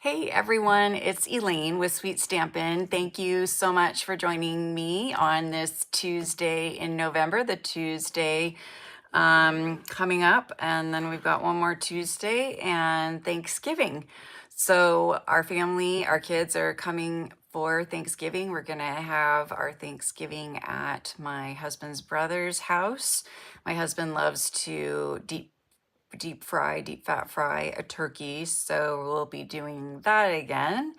Hey everyone, it's Elaine with Sweet Stampin'. Thank you so much for joining me on this Tuesday in November, the Tuesday coming up, and then we've got one more Tuesday and Thanksgiving. So our family, our kids are coming for Thanksgiving. We're gonna have our Thanksgiving at my husband's brother's house. My husband loves to deep fat fry a turkey, so we'll be doing that again.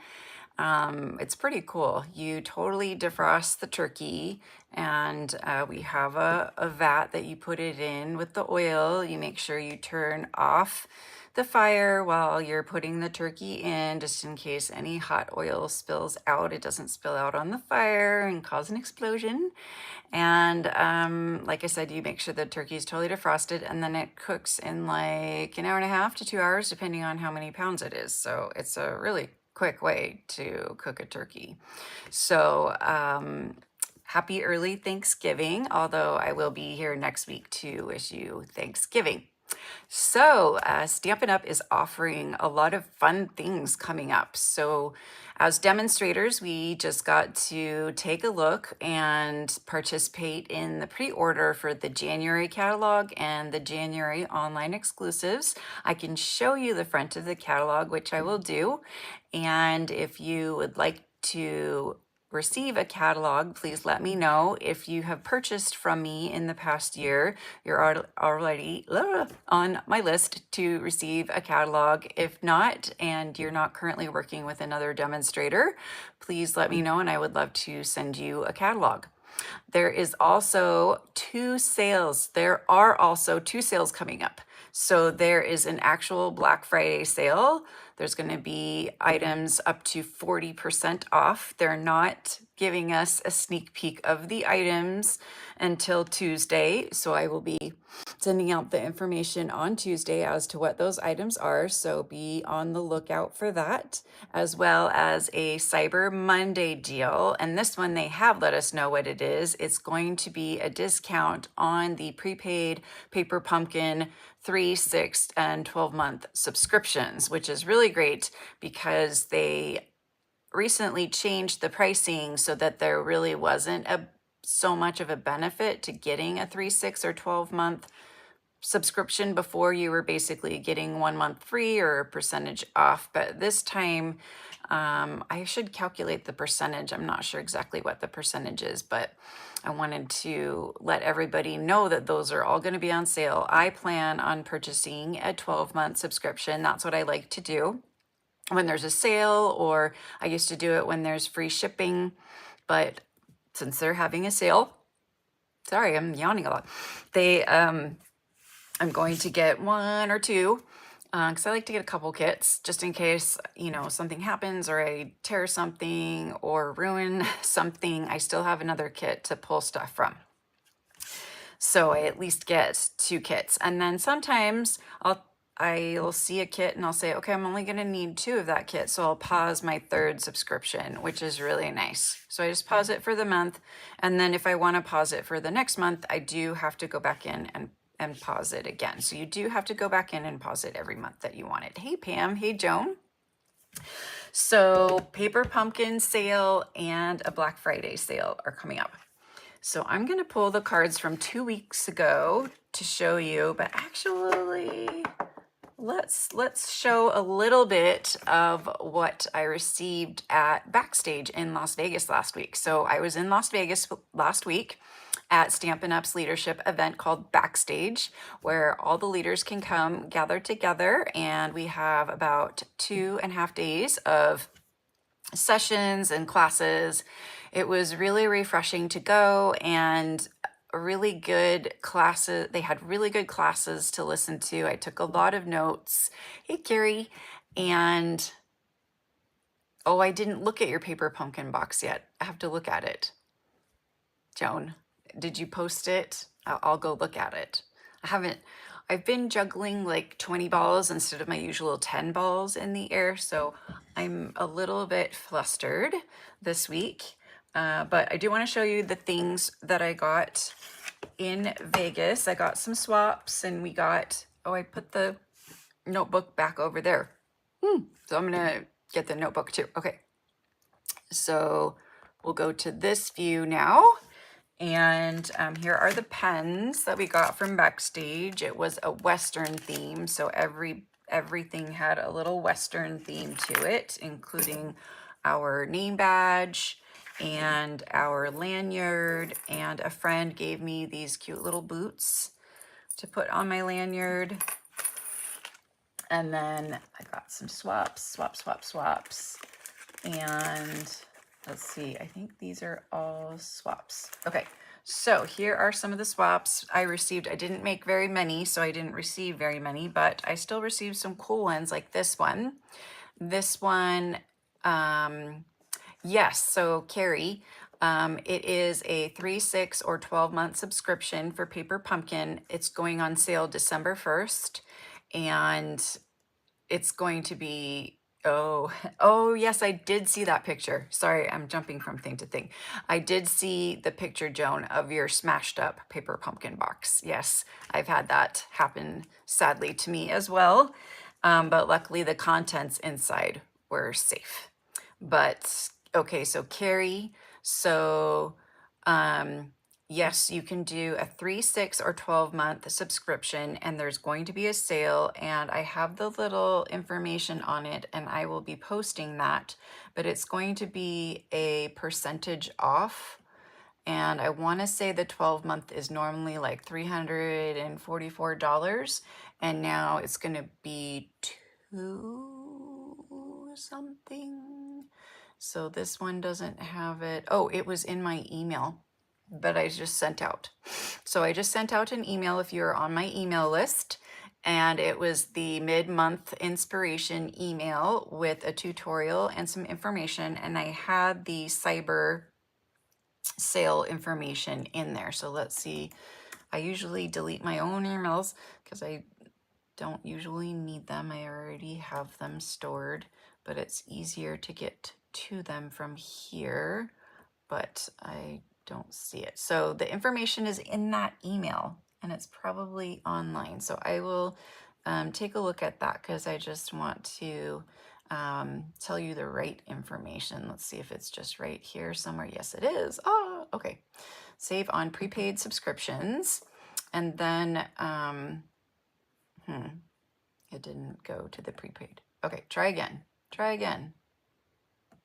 It's pretty cool. You totally defrost the turkey, and we have a vat that you put it in with the oil. You make sure you turn off the fire while you're putting the turkey in, just in case any hot oil spills out. It doesn't spill out on the fire and cause an explosion. And like I said, you make sure the turkey is totally defrosted, and then it cooks in like an hour and a half to 2 hours, depending on how many pounds it is. So it's a really quick way to cook a turkey. So happy early Thanksgiving, although I will be here next week to wish you Thanksgiving. So Stampin' Up is offering a lot of fun things coming up. So as demonstrators, we just got to take a look and participate in the pre-order for the January catalog and the January online exclusives. I can show you the front of the catalog, which I will do. And if you would like to receive a catalog, please let me know. If you have purchased from me in the past year, you're already on my list to receive a catalog. If not, and you're not currently working with another demonstrator, please let me know and I would love to send you a catalog. There is also two sales. There are also two sales coming up. So there is an actual Black Friday sale. There's going to be items up to 40% off. They're not giving us a sneak peek of the items until Tuesday. So I will be sending out the information on Tuesday as to what those items are. So be on the lookout for that, as well as a Cyber Monday deal. And this one, they have let us know what it is. It's going to be a discount on the prepaid Paper Pumpkin 3, 6, and 12-month subscriptions, which is really great because they recently changed the pricing so that there really wasn't so much of a benefit to getting a 3, 6, or 12-month subscription. Before, you were basically getting 1 month free or a percentage off, but this time I should calculate the percentage. I'm not sure exactly what the percentage is, but I wanted to let everybody know that those are all going to be on sale. I plan on purchasing a 12-month subscription. That's what I like to do when there's a sale, or I used to do it when there's free shipping, but since they're having a sale, sorry, I'm yawning a lot. I'm going to get 1 or 2 because I like to get a couple kits just in case, you know, something happens or I tear something or ruin something. I still have another kit to pull stuff from. So I at least get 2 kits. And then sometimes I'll see a kit and I'll say, okay, I'm only going to need 2 of that kit. So I'll pause my 3rd subscription, which is really nice. So I just pause it for the month. And then if I want to pause it for the next month, I do have to go back in and pause it again. So you do have to go back in and pause it every month that you want it. Hey, Pam. Hey, Joan. So Paper Pumpkin sale and a Black Friday sale are coming up. So I'm going to pull the cards from 2 weeks ago to show you, but actually let's show a little bit of what I received at Backstage in Las Vegas last week. So I was in Las Vegas last week at Stampin' Up's leadership event called Backstage, where all the leaders can come gather together, and we have about 2.5 days of sessions and classes. It was really refreshing to go, and really good classes. They had really good classes to listen to. I took a lot of notes. Hey, Carrie. And oh, I didn't look at your Paper Pumpkin box yet. I have to look at it. Joan, did you post it? I'll go look at it. I've been juggling like 20 balls instead of my usual 10 balls in the air, so I'm a little bit flustered this week. But I do want to show you the things that I got in Vegas. I got some swaps, and we got, oh, I put the notebook back over there. So I'm going to get the notebook too. Okay, so we'll go to this view now. And here are the pens that we got from Backstage. It was a Western theme, so everything had a little Western theme to it, including our name badge and our lanyard. And a friend gave me these cute little boots to put on my lanyard. And then I got some swaps. And let's see, I think these are all swaps. Okay, so here are some of the swaps I received. I didn't make very many, so I didn't receive very many, but I still received some cool ones like this one. This one, yes, so Carrie, it is a 3, 6, or 12-month subscription for Paper Pumpkin. It's going on sale December 1st, and it's going to be, oh yes, I did see that picture. Sorry, I'm jumping from thing to thing. I did see the picture, Joan, of your smashed up Paper Pumpkin box. Yes, I've had that happen sadly to me as well. But luckily the contents inside were safe. But okay, so Carrie, so yes, you can do a 3, 6, or 12-month subscription, and there's going to be a sale, and I have the little information on it, and I will be posting that, but it's going to be a percentage off. And I want to say the 12-month is normally like $344, and now it's going to be 2 something. So this one doesn't have it. Oh, it was in my email, but I just sent out. So I just sent out an email if you're on my email list, and it was the mid-month inspiration email with a tutorial and some information, and I had the cyber sale information in there. So let's see. I usually delete my own emails because I don't usually need them. I already have them stored, but it's easier to get to them from here, but I don't see it. So the information is in that email, and it's probably online. So I will take a look at that because I just want to tell you the right information. Let's see if it's just right here somewhere. Yes, it is. Oh, okay. Save on prepaid subscriptions. And then, it didn't go to the prepaid. Okay, try again. Try again.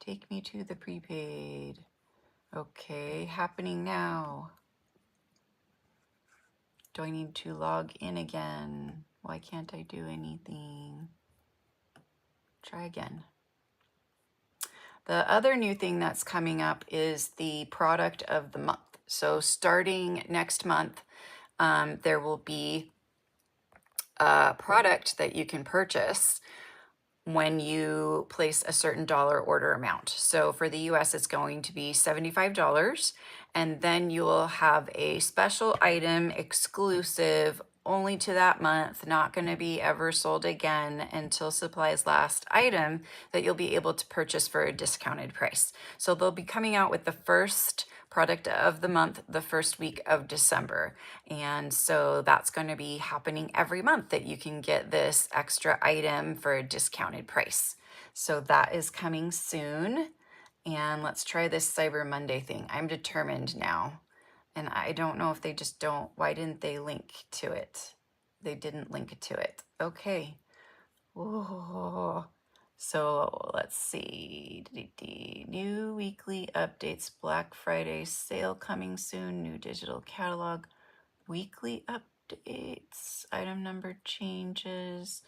Take me to the prepaid. Okay, happening now. Do I need to log in again? Why can't I do anything? Try again. The other new thing that's coming up is the product of the month. So starting next month, there will be a product that you can purchase when you place a certain dollar order amount. So for the US, it's going to be $75, and then you will have a special item exclusive only to that month, not going to be ever sold again until supplies last item that you'll be able to purchase for a discounted price. So they'll be coming out with the first product of the month the first week of December. And so that's going to be happening every month that you can get this extra item for a discounted price. So that is coming soon. And let's try this Cyber Monday thing. I'm determined now. And I don't know if they just don't, why didn't they link to it? They didn't link to it. Okay. Whoa. So let's see. New weekly updates, Black Friday sale coming soon, new digital catalog, weekly updates, item number changes.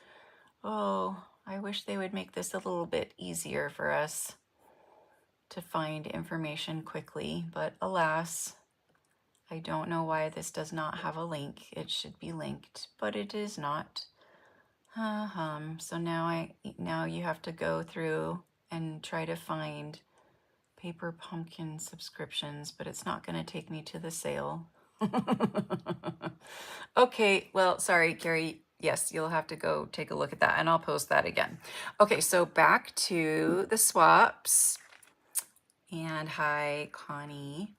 Oh, I wish they would make this a little bit easier for us to find information quickly, but alas, I don't know why this does not have a link. It should be linked, but it is not. So now you have to go through and try to find Paper Pumpkin subscriptions, but it's not going to take me to the sale. Okay, well, sorry, Carrie. Yes, you'll have to go take a look at that, and I'll post that again. Okay, so back to the swaps. And hi, Connie.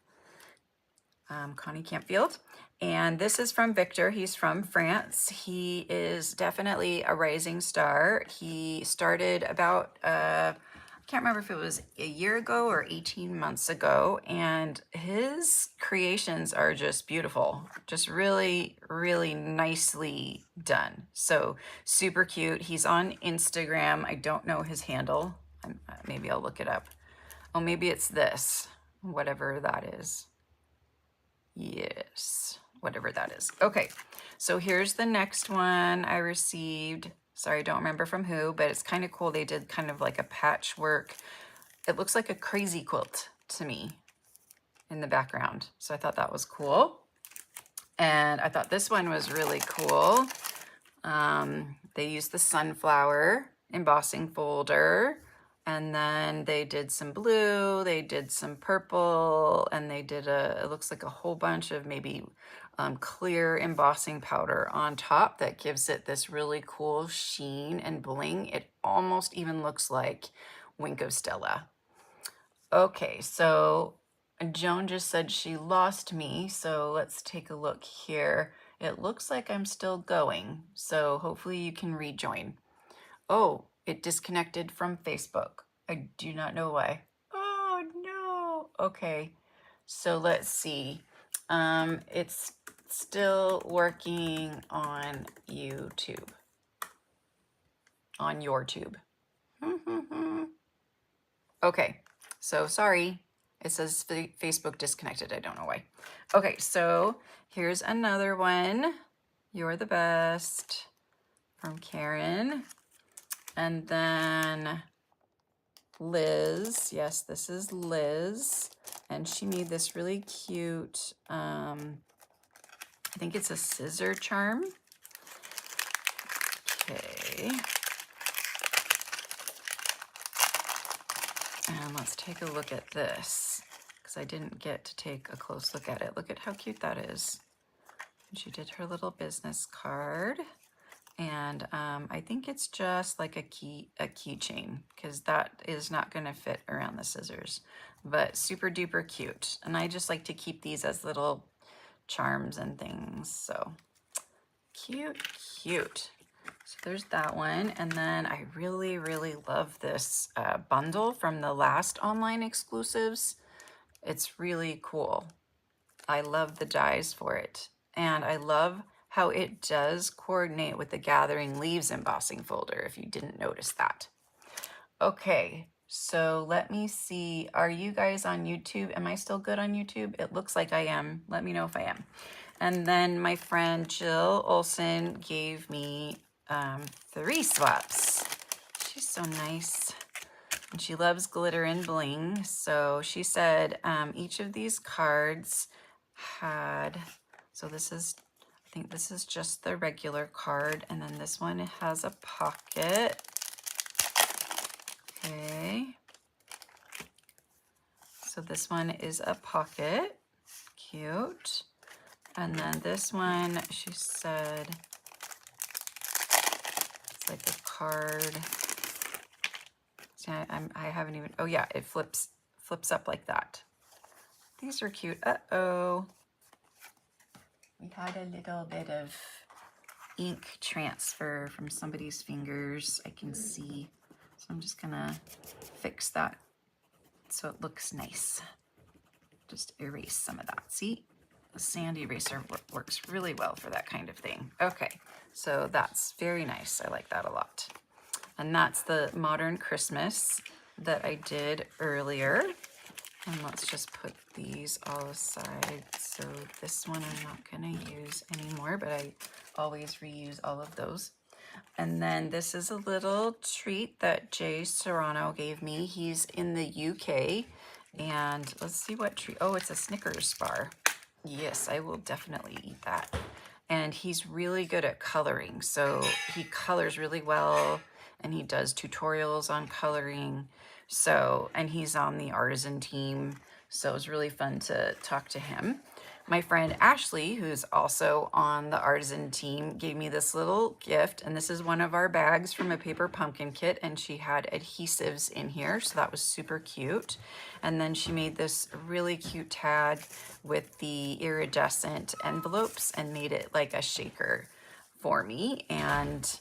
Connie Campfield. And this is from Victor. He's from France. He is definitely a rising star. He started about, I can't remember if it was a year ago or 18 months ago. And his creations are just beautiful. Just really, really nicely done. So super cute. He's on Instagram. I don't know his handle. Maybe I'll look it up. Oh, maybe it's this, whatever that is. Yes, whatever that is. Okay, so here's the next one I received. Sorry, I don't remember from who, but it's kind of cool. They did kind of like a patchwork. It looks like a crazy quilt to me in the background. So I thought that was cool. And I thought this one was really cool. They used the sunflower embossing folder. And then they did some blue, they did some purple, and they did it looks like a whole bunch of maybe clear embossing powder on top that gives it this really cool sheen and bling. It almost even looks like Wink of Stella. Okay, so Joan just said she lost me, so let's take a look here. It looks like I'm still going, so hopefully you can rejoin. Oh, it disconnected from Facebook. I do not know why. Oh no. Okay, so let's see. It's still working on YouTube. On your tube. Okay, so sorry. It says Facebook disconnected. I don't know why. Okay, so here's another one. You're the best from Karen. And then Liz, yes, this is Liz, and she made this really cute, I think it's a scissor charm. Okay. And let's take a look at this, because I didn't get to take a close look at it. Look at how cute that is. And she did her little business card. And I think it's just like a keychain, because that is not going to fit around the scissors, but super duper cute. And I just like to keep these as little charms and things. So cute, cute. So there's that one. And then I really, really love this bundle from the last online exclusives. It's really cool. I love the dies for it. And I love how it does coordinate with the Gathering Leaves embossing folder, if you didn't notice that. Okay, so let me see. Are you guys on YouTube? Am I still good on YouTube? It looks like I am. Let me know if I am. And then my friend Jill Olson gave me 3 swaps. She's so nice. And she loves glitter and bling. So she said each of these cards had, so this is, I think this is just the regular card, and then this one has a pocket. Okay. So this one is a pocket. Cute. And then this one, she said, it's like a card. See, I haven't even, oh yeah, it flips up like that. These are cute. Uh-oh. We had a little bit of ink transfer from somebody's fingers, I can see. So I'm just gonna fix that so it looks nice. Just erase some of that. See, a sand eraser works really well for that kind of thing. Okay, so that's very nice. I like that a lot. And that's the Modern Christmas that I did earlier. And let's just put these all aside. So this one I'm not gonna use anymore, but I always reuse all of those. And then this is a little treat that Jay Serrano gave me. He's in the UK. And let's see what treat. Oh, it's a Snickers bar. Yes, I will definitely eat that. And he's really good at coloring. So he colors really well, and he does tutorials on coloring. So, and he's on the artisan team. So it was really fun to talk to him. my friend Ashley, who's also on the artisan team, gave me this little gift, and this is one of our bags from a paper pumpkin kit, and she had adhesives in here, so that was super cute. And then she made this really cute tag with the iridescent envelopes and made it like a shaker for me. And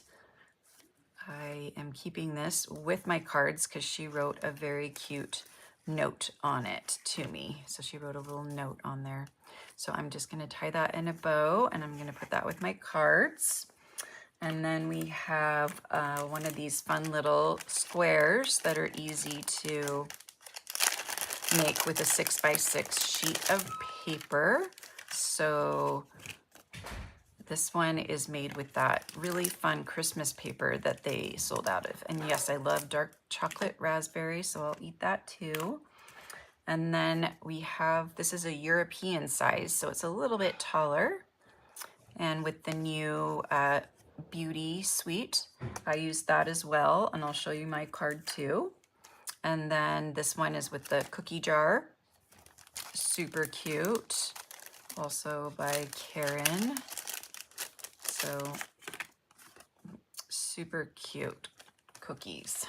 I am keeping this with my cards because she wrote a very cute note on it to me. So she wrote a little note on there. So I'm just going to tie that in a bow, and I'm going to put that with my cards. And then we have one of these fun little squares that are easy to make with a 6x6 sheet of paper. So this one is made with that really fun Christmas paper that they sold out of. And yes, I love dark chocolate raspberry, so I'll eat that too. And then we have, this is a European size, so it's a little bit taller. And with the new Beauty Suite, I used that as well, and I'll show you my card too. And then this one is with the cookie jar, super cute, also by Karen. So super cute cookies.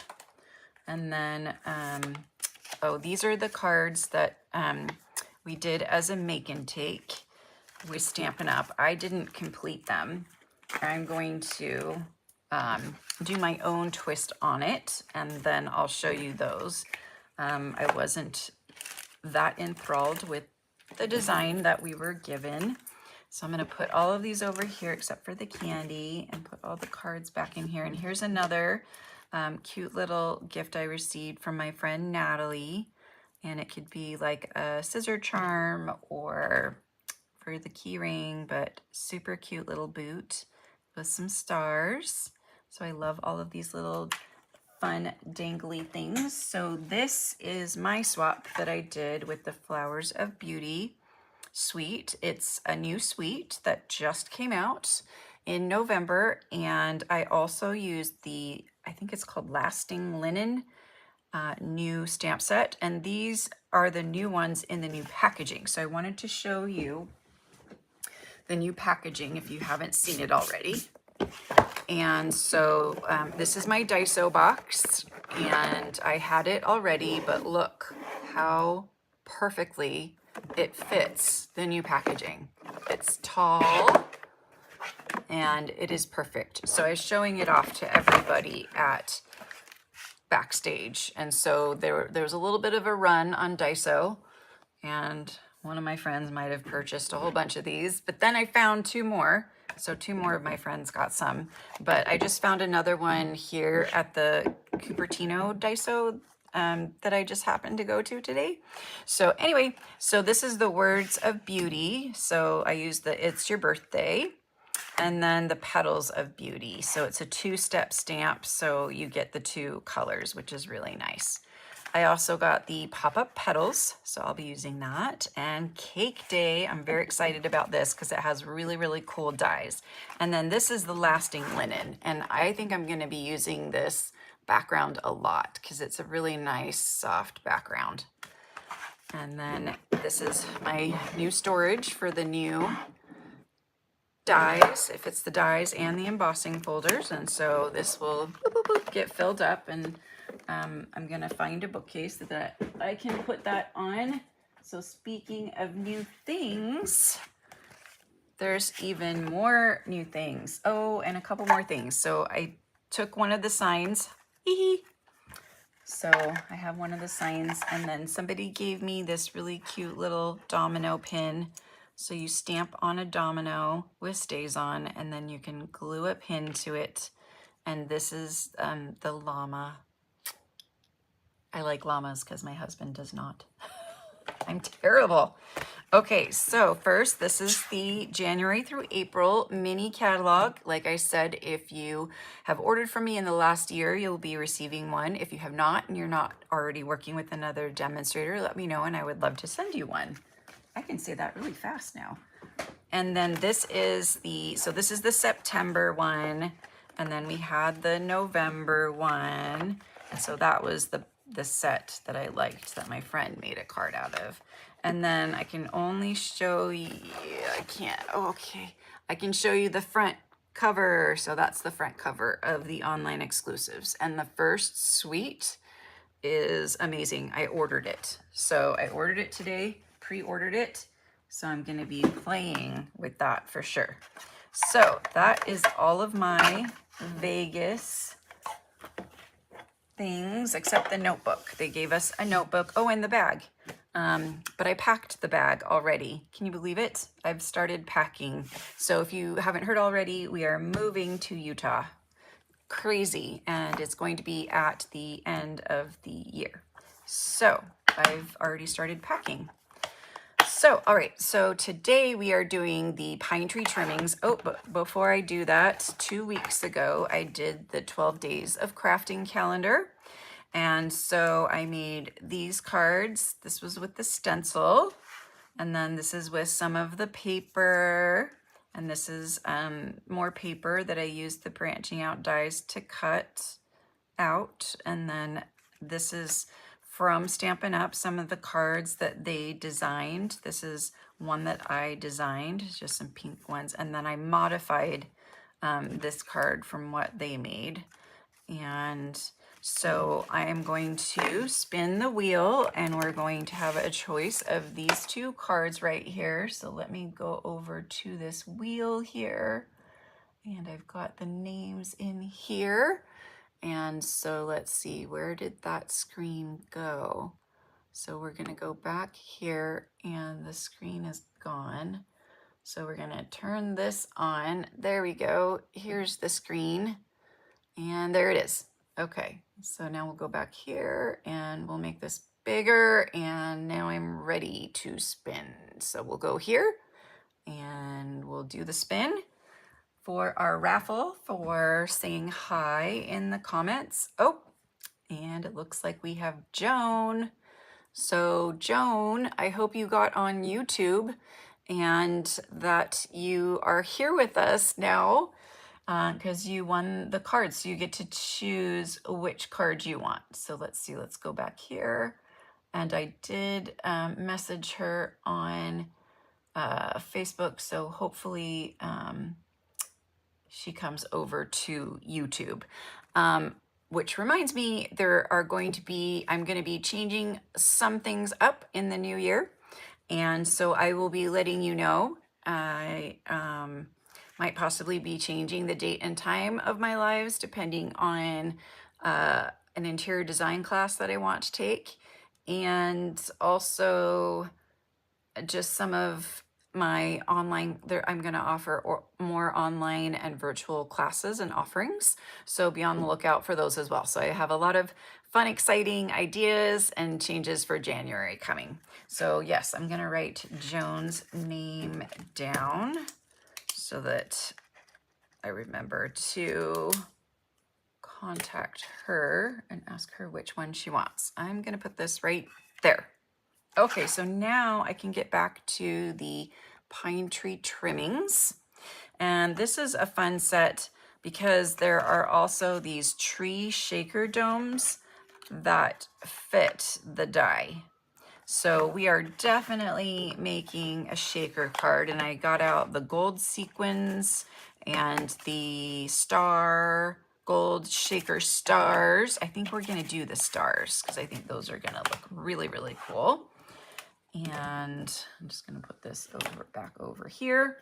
And then, oh, these are the cards that we did as a make and take with Stampin' Up. I didn't complete them. I'm going to do my own twist on it, and then I'll show you those. I wasn't that enthralled with the design that we were given. So I'm going to put all of these over here except for the candy and put all the cards back in here. And here's another cute little gift I received from my friend Natalie. And it could be like a scissor charm or for the key ring, but super cute little boot with some stars. So I love all of these little fun dangly things. So this is my swap that I did with the Flowers of Beauty suite. It's a new suite that just came out in November, and I also used the, I think it's called Lasting Linen new stamp set, and these are the new ones in the new packaging. So I wanted to show you the new packaging if you haven't seen it already. And so this is my Daiso box, and I had it already, but look how perfectly it fits the new packaging. It's tall and it is perfect. So I was showing it off to everybody at backstage, and so there was a little bit of a run on Daiso, and one of my friends might have purchased a whole bunch of these, but then I found two more. So two more of my friends got some, but I just found another one here at the Cupertino Daiso that I just happened to go to today. So anyway, so this is the Words of Beauty. So I used the It's Your Birthday and then the Petals of Beauty. So it's a two-step stamp, so you get the two colors, which is really nice. I also got the pop-up petals, so I'll be using that. And Cake Day, I'm very excited about this because it has really, really cool dies. And then this is the Lasting Linen, and I think I'm going to be using this background a lot because it's a really nice, soft background. And then this is my new storage for the new dies, if it's the dies and the embossing folders. And so this will get filled up, and I'm gonna find a bookcase that I can put that on. So speaking of new things, there's even more new things. Oh, and a couple more things. So I took one of the signs. So I have one of the signs, and then somebody gave me this really cute little domino pin. So you stamp on a domino with StazOn, and then you can glue a pin to it. And this is the llama. I like llamas because my husband does not. I'm terrible. Okay, so first, this is the January through April mini catalog. Like I said, if you have ordered from me in the last year, you'll be receiving one. If you have not, and you're not already working with another demonstrator, let me know and I would love to send you one. I can say that really fast now. And then this is the September one, and then we had the November one. And so that was the the set that I liked that my friend made a card out of. And then I can only show you, I can't, oh, okay. I can show you the front cover. So that's the front cover of the online exclusives. And the first suite is amazing. I ordered it. So I ordered it today, pre-ordered it. So I'm gonna be playing with that for sure. So that is all of my Vegas things except the notebook. They gave us a notebook. Oh, and the bag. But I packed the bag already. Can you believe it? I've started packing. So if you haven't heard already, we are moving to Utah. Crazy. And it's going to be at the end of the year. So I've already started packing. So, all right, so today we are doing the pine tree trimmings. Oh, but before I do that, 2 weeks ago, I did the 12 days of crafting calendar. And so I made these cards. This was with the stencil. And then this is with some of the paper. And this is more paper that I used the branching out dies to cut out. And then this is from Stampin' Up, some of the cards that they designed. This is one that I designed, just some pink ones. And then I modified this card from what they made. And so I am going to spin the wheel and we're going to have a choice of these two cards right here. So let me go over to this wheel here. And I've got the names in here. And so let's see, where did that screen go? So we're gonna go back here and the screen is gone. So we're gonna turn this on. There we go, here's the screen. And there it is. Okay, so now we'll go back here and we'll make this bigger. And now I'm ready to spin. So we'll go here and we'll do the spin for our raffle for saying hi in the comments. Oh, and it looks like we have Joan. So Joan, I hope you got on YouTube and that you are here with us now because you won the cards. So you get to choose which card you want. So let's see, let's go back here. And I did message her on Facebook. So hopefully she comes over to YouTube. Which reminds me, I'm going to be changing some things up in the new year. And so I will be letting you know. I might possibly be changing the date and time of my lives depending on an interior design class that I want to take. And also just some of my online, I'm going to offer more online and virtual classes and offerings. So be on the lookout for those as well. So I have a lot of fun, exciting ideas and changes for January coming. So yes, I'm going to write Joan's name down so that I remember to contact her and ask her which one she wants. I'm going to put this right there. Okay, so now I can get back to the pine tree trimmings. And this is a fun set because there are also these tree shaker domes that fit the die. So we are definitely making a shaker card, and I got out the gold sequins and the star gold shaker stars. I think we're gonna do the stars because I think those are gonna look really, really cool. And I'm just gonna put this back over here.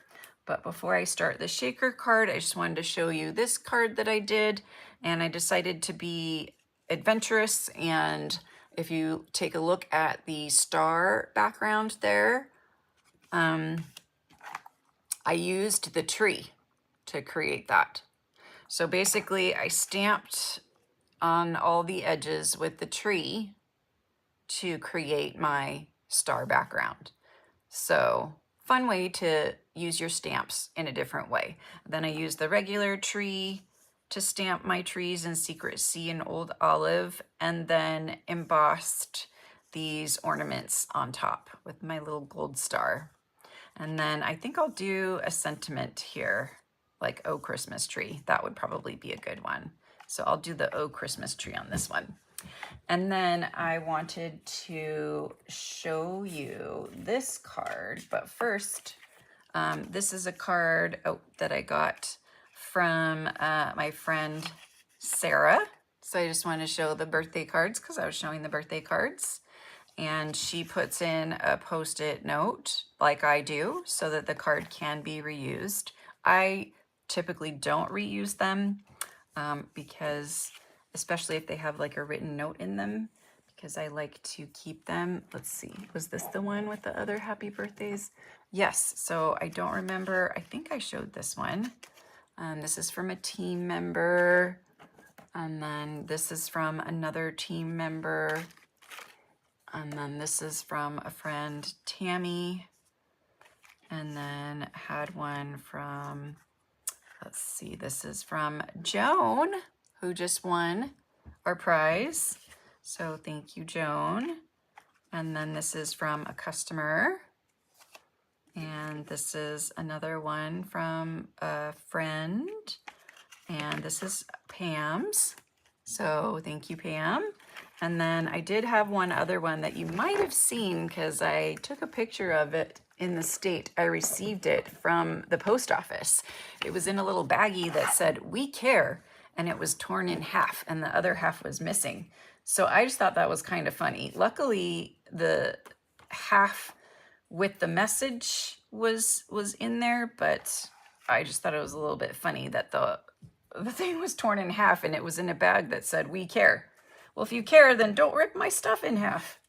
But before I start the shaker card, I just wanted to show you this card that I did. And I decided to be adventurous. And if you take a look at the star background there, I used the tree to create that. So basically I stamped on all the edges with the tree to create my star background. So fun way to use your stamps in a different way. Then I used the regular tree to stamp my trees in Secret Sea and Old Olive, and then embossed these ornaments on top with my little gold star. And then I think I'll do a sentiment here, like "Oh Christmas Tree." That would probably be a good one. So I'll do the "Oh Christmas Tree" on this one. And then I wanted to show you this card, but first, this is a card that I got from my friend Sarah. So I just want to show the birthday cards because I was showing the birthday cards. And she puts in a post-it note like I do so that the card can be reused. I typically don't reuse them because, especially if they have like a written note in them, because I like to keep them. Let's see, was this the one with the other happy birthdays? Yes, so I don't remember. I think I showed this one. This is from a team member. And then this is from another team member. And then this is from a friend, Tammy. And then had one from, let's see, this is from Joan, who just won our prize. So thank you, Joan. And then this is from a customer. And this is another one from a friend. And this is Pam's. So thank you, Pam. And then I did have one other one that you might have seen because I took a picture of it in the state I received it from the post office. It was in a little baggie that said, "We care," and it was torn in half and the other half was missing. So I just thought that was kind of funny. Luckily, the half with the message was in there, but I just thought it was a little bit funny that the thing was torn in half and it was in a bag that said, "We care." Well, if you care, then don't rip my stuff in half.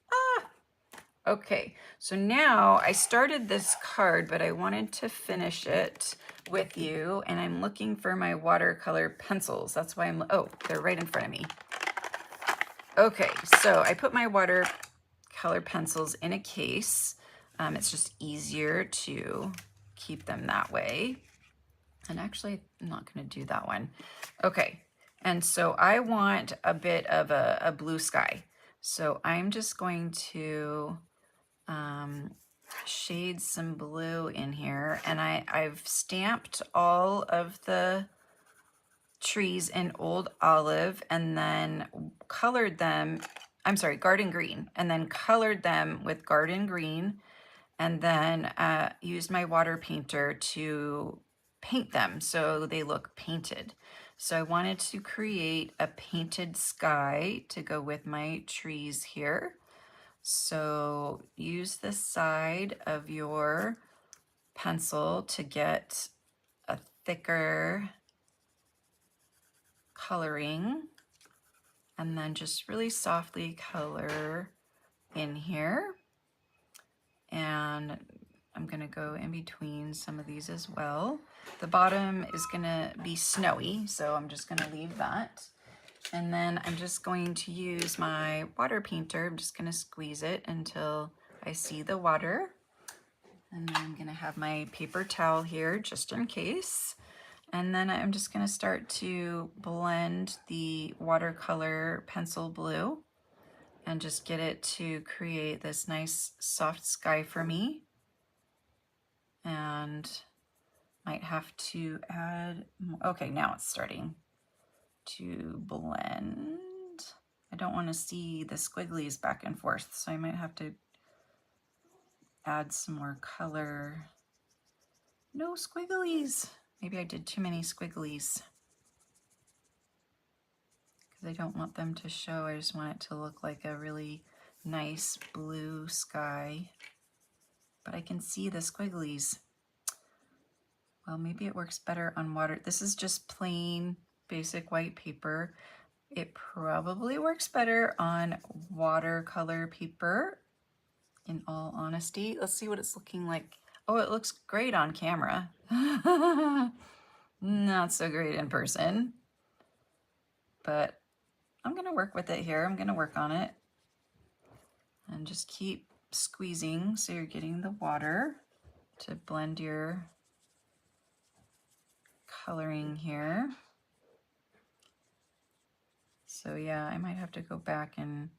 Okay, so now I started this card, but I wanted to finish it with you, and I'm looking for my watercolor pencils. That's why oh, they're right in front of me. Okay, so I put my watercolor pencils in a case. It's just easier to keep them that way. And actually, I'm not going to do that one. Okay, and so I want a bit of a blue sky. So I'm just going to shade some blue in here. And I've stamped all of the trees in Old Olive and then colored them, I'm sorry, Garden Green, and then colored them with Garden Green, and then used my water painter to paint them so they look painted. So I wanted to create a painted sky to go with my trees here. So use the side of your pencil to get a thicker coloring, and then just really softly color in here. And I'm gonna go in between some of these as well. The bottom is gonna be snowy, so I'm just gonna leave that. And then I'm just going to use my water painter. I'm just gonna squeeze it until I see the water. And then I'm gonna have my paper towel here just in case. And then I'm just gonna start to blend the watercolor pencil blue and just get it to create this nice soft sky for me. And might have to add, okay, now it's starting to blend. I don't want to see the squigglies back and forth, so I might have to add some more color. No squigglies. Maybe I did too many squigglies because I don't want them to show. I just want it to look like a really nice blue sky, but I can see the squigglies. Well, maybe it works better on water. This is just plain basic white paper. It probably works better on watercolor paper, in all honesty. Let's see what it's looking like. Oh, it looks great on camera. Not so great in person, but I'm gonna work with it here. I'm gonna work on it and just keep squeezing so you're getting the water to blend your coloring here. So yeah, I might have to go back and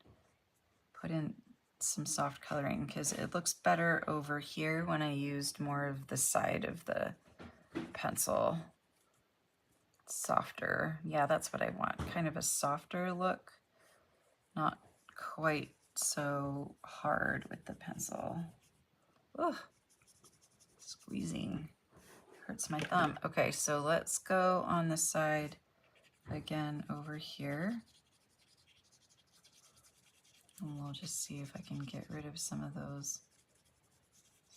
put in some soft coloring because it looks better over here when I used more of the side of the pencil. Softer. Yeah, that's what I want. Kind of a softer look. not quite so hard with the pencil. Ugh, squeezing hurts my thumb. Okay, so let's go on the side again over here. And we'll just see if I can get rid of some of those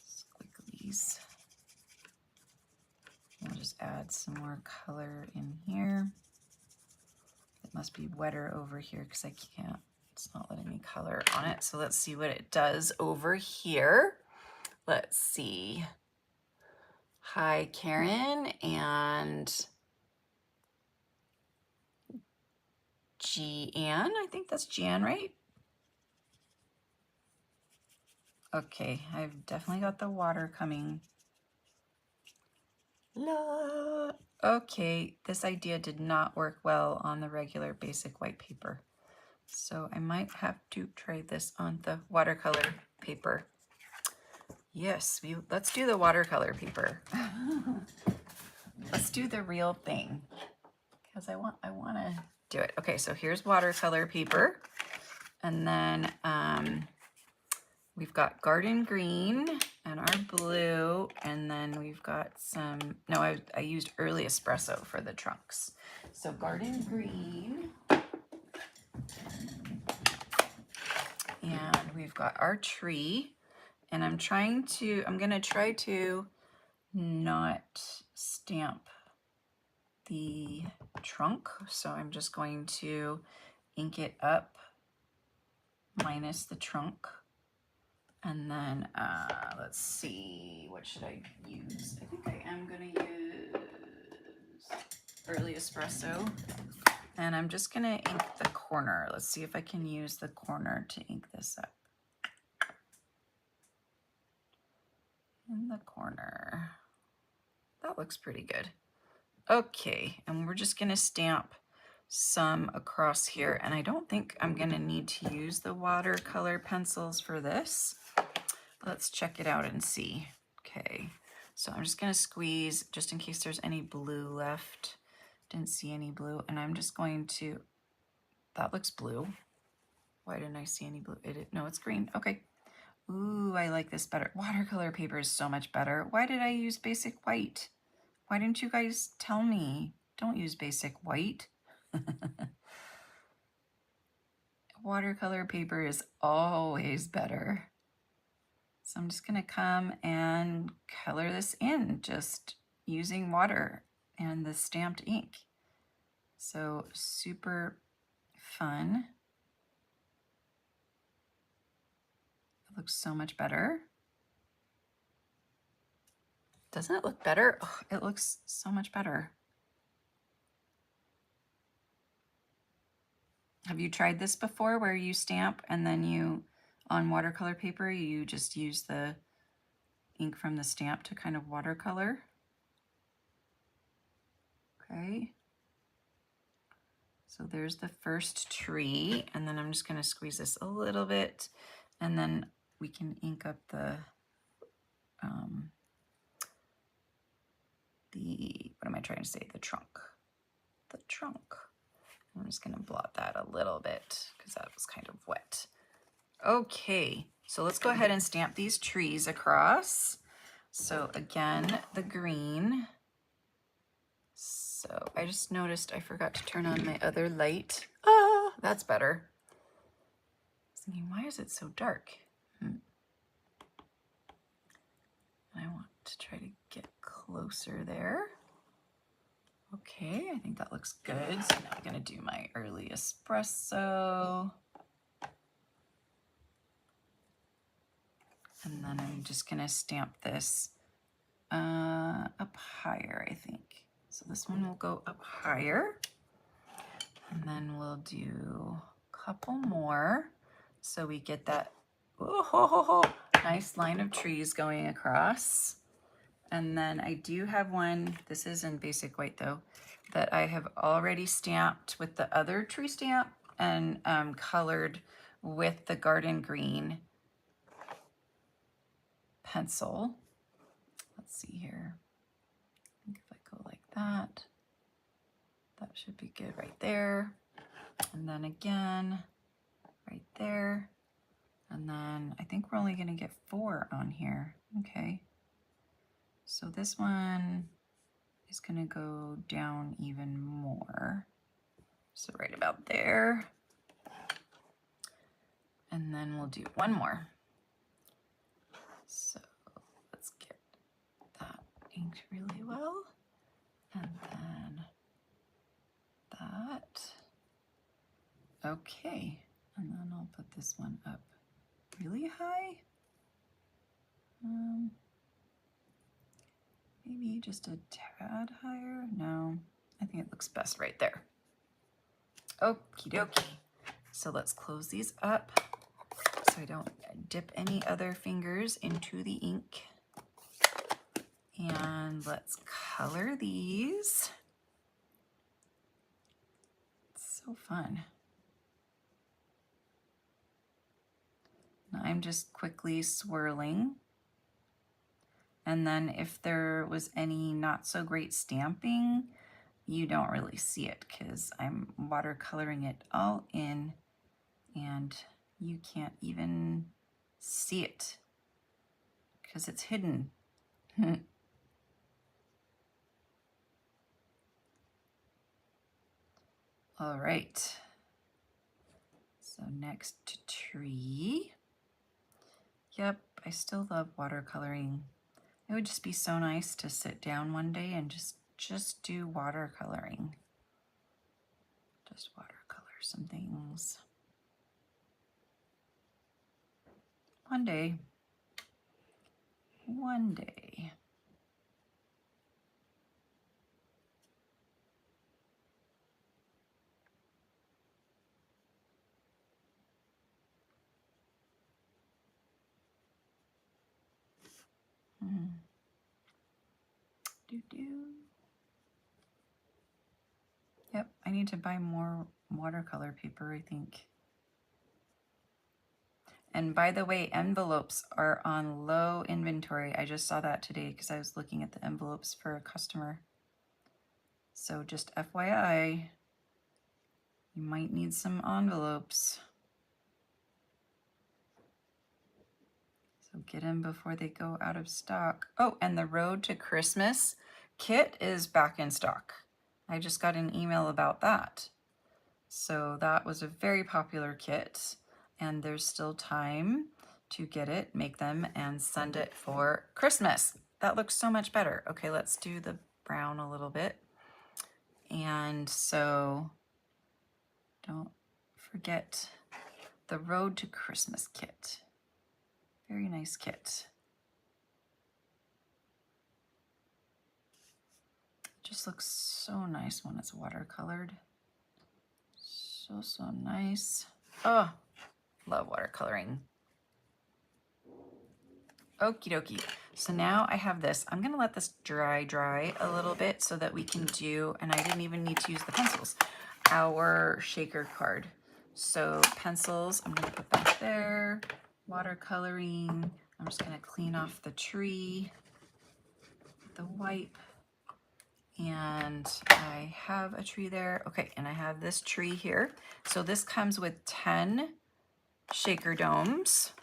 squigglies. We'll just add some more color in here. It must be wetter over here because I can't, it's not letting me color on it. So let's see what it does over here. Let's see. Hi, Karen and Jeanne. I think that's Jeanne, right? Okay, I've definitely got the water coming. La. Okay, this idea did not work well on the regular basic white paper. So I might have to try this on the watercolor paper. Yes, let's do the watercolor paper. Let's do the real thing because I want to do it. Okay, so here's watercolor paper, and then we've got Garden Green and our blue, and then we've got some. No, I used early espresso for the trunks. So Garden Green, and we've got our tree. And I'm gonna try to not stamp the trunk. So I'm just going to ink it up minus the trunk. And then let's see, what should I use? I think I am gonna use early espresso. And I'm just gonna ink the corner. Let's see if I can use the corner to ink this up. In the corner. That looks pretty good. Okay, and we're just gonna stamp some across here, and I don't think I'm gonna need to use the watercolor pencils for this. Let's check it out and see. Okay, so I'm just gonna squeeze just in case there's any blue left. Didn't see any blue, and I'm just going to, that looks blue. Why didn't I see any blue? No, it's green. Okay. Ooh, I like this better. Watercolor paper is so much better. Why did I use basic white? Why didn't you guys tell me? Don't use basic white. Watercolor paper is always better. So I'm just gonna come and color this in just using water and the stamped ink. So super fun. It looks so much better. Doesn't it look better? Oh, it looks so much better. Have you tried this before where you stamp and then you, on watercolor paper, you just use the ink from the stamp to kind of watercolor? Okay. So there's the first tree, and then I'm just gonna squeeze this a little bit, and then we can ink up the what am I trying to say? The trunk. The trunk. I'm just gonna blot that a little bit because that was kind of wet. Okay, so let's go ahead and stamp these trees across. So again, the green. So I just noticed I forgot to turn on my other light. Ah, that's better. I was thinking, why is it so dark? I want to try to get closer there. Okay, I think that looks good. So now I'm gonna do my early espresso. And then I'm just gonna stamp this up higher, I think. So this one will go up higher. And then we'll do a couple more. So we get that nice line of trees going across. And then I do have one, this is in basic white though, that I have already stamped with the other tree stamp and colored with the Garden Green pencil. Let's see here. I think if I go like that, that should be good right there. And then again, right there. And then I think we're only going to get 4 on here. Okay. So this one is going to go down even more. So right about there. And then we'll do one more. So let's get that inked really well. And then that. Okay. And then I'll put this one up really high. Maybe just a tad higher. No, I think it looks best right there. Okie dokie. So let's close these up so I don't dip any other fingers into the ink. And let's color these. It's so fun. Now I'm just quickly swirling. And then if there was any not so great stamping, you don't really see it because I'm watercoloring it all in and you can't even see it because it's hidden. All right. So next to tree. Yep, I still love watercoloring. It would just be so nice to sit down one day and just do watercoloring. Just watercolor some things. One day. One day. Yep, I need to buy more watercolor paper, I think. And by the way, envelopes are on low inventory. I just saw that today because I was looking at the envelopes for a customer. So just FYI, you might need some envelopes. So get them before they go out of stock. Oh, and the Road to Christmas kit is back in stock. I just got an email about that. So that was a very popular kit and there's still time to get it, make them, and send it for Christmas. That looks so much better. Okay, let's do the brown a little bit. And so don't forget the Road to Christmas kit. Very nice kit. It just looks so nice when it's watercolored. So nice. Oh, love watercoloring. Okie dokie. So now I have this. I'm gonna let this dry a little bit so that we can do, and I didn't even need to use the pencils, our shaker card. So pencils, I'm gonna put that there. Watercoloring, I'm just gonna clean off the tree, the wipe. And I have a tree there. Okay, and I have this tree here. So this comes with 10 shaker domes.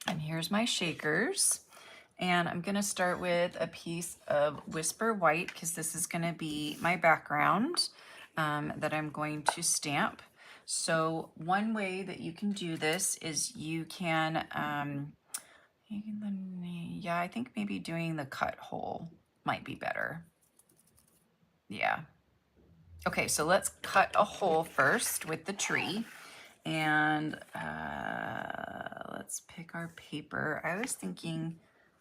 And here's my shakers. And I'm gonna start with a piece of Whisper White because this is gonna be my background that I'm going to stamp. So one way that you can do this is you can, yeah, I think maybe doing the cut hole might be better. Yeah. Okay, so let's cut a hole first with the tree. And let's pick our paper. I was thinking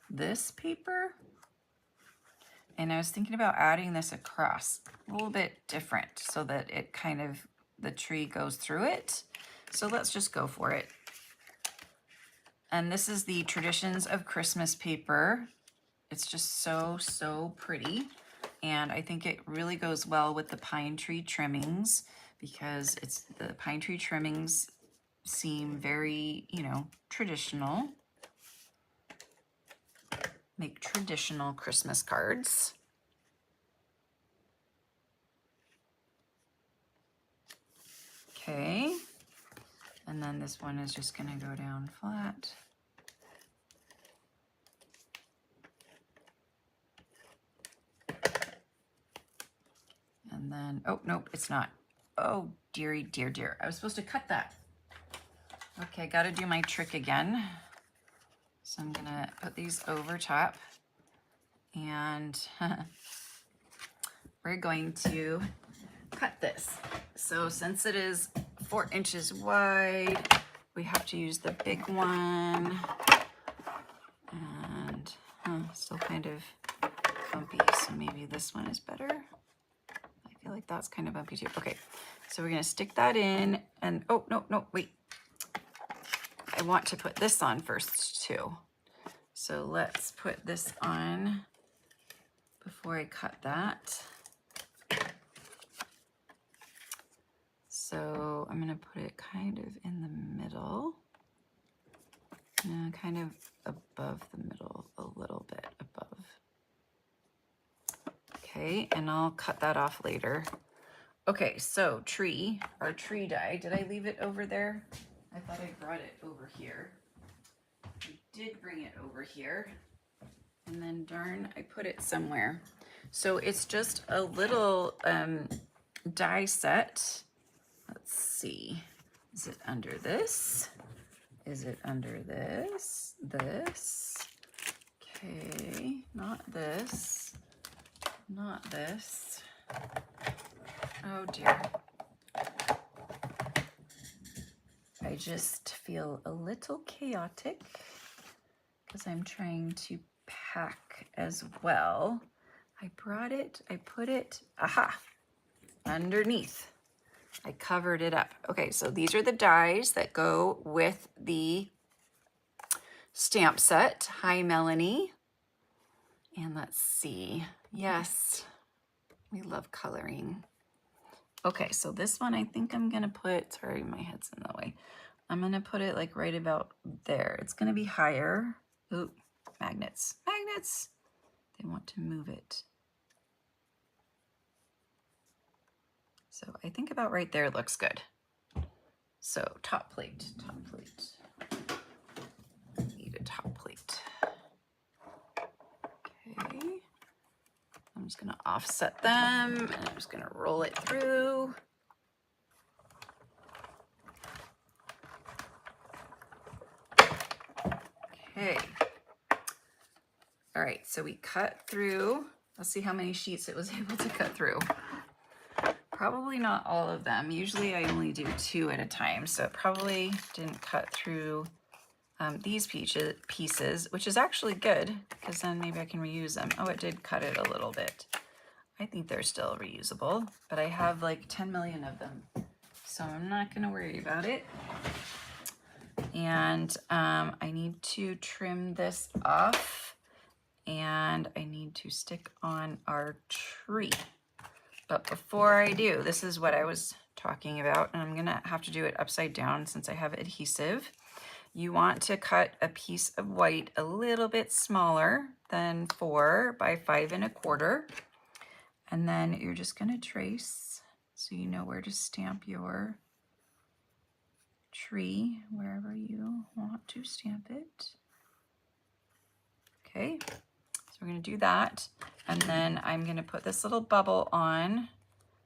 this paper. And I was thinking about adding this across a little bit different so that it kind of, the tree goes through it. So let's just go for it. And this is the Traditions of Christmas paper. It's just so pretty. And I think it really goes well with the pine tree trimmings because it's the pine tree trimmings seem very, you know, traditional. Make traditional Christmas cards. Okay. And then this one is just gonna go down flat. And then, oh, nope, it's not. Oh, dearie, dear, dear. I was supposed to cut that. Okay, gotta do my trick again. So I'm gonna put these over top and we're going to cut this. So since it is 4 inches wide, we have to use the big one. And still kind of bumpy, so maybe this one is better. I feel like that's kind of bumpy too. Okay, so we're gonna stick that in and, oh, no, wait. I want to put this on first too. So let's put this on before I cut that. So I'm gonna put it kind of in the middle, kind of above the middle, a little bit above. Okay, and I'll cut that off later. Okay, so tree, our tree die. Did I leave it over there? I thought I brought it over here. I did bring it over here. And then darn, I put it somewhere. So it's just a little die set. Let's see. Is it under this? Is it under this? This. Okay, not this. Not this. Oh dear. I just feel a little chaotic because I'm trying to pack as well. I brought it, I put it, aha, underneath. I covered it up. Okay, so these are the dies that go with the stamp set. Hi, Melanie. And let's see. Yes, we love coloring. Okay, so this one I think I'm gonna put, sorry, my head's in the way. I'm gonna put it like right about there. It's gonna be higher. Ooh, magnets, magnets. They want to move it. So I think about right there looks good. So top plate, top plate. Need a top plate. Okay. I'm just gonna offset them and I'm just gonna roll it through. Okay. All right, so we cut through. Let's see how many sheets it was able to cut through. Probably not all of them. Usually I only do 2 at a time, so it probably didn't cut through these pieces, which is actually good because then maybe I can reuse them. Oh, it did cut it a little bit. I think they're still reusable, but I have like 10 million of them, so I'm not gonna worry about it. And I need to trim this off and I need to stick on our tree. But before I do, this is what I was talking about, and I'm gonna have to do it upside down since I have adhesive. You want to cut a piece of white a little bit smaller than 4 by 5 1/4. And then you're just gonna trace so you know where to stamp your tree, wherever you want to stamp it. Okay, so we're gonna do that. And then I'm gonna put this little bubble on.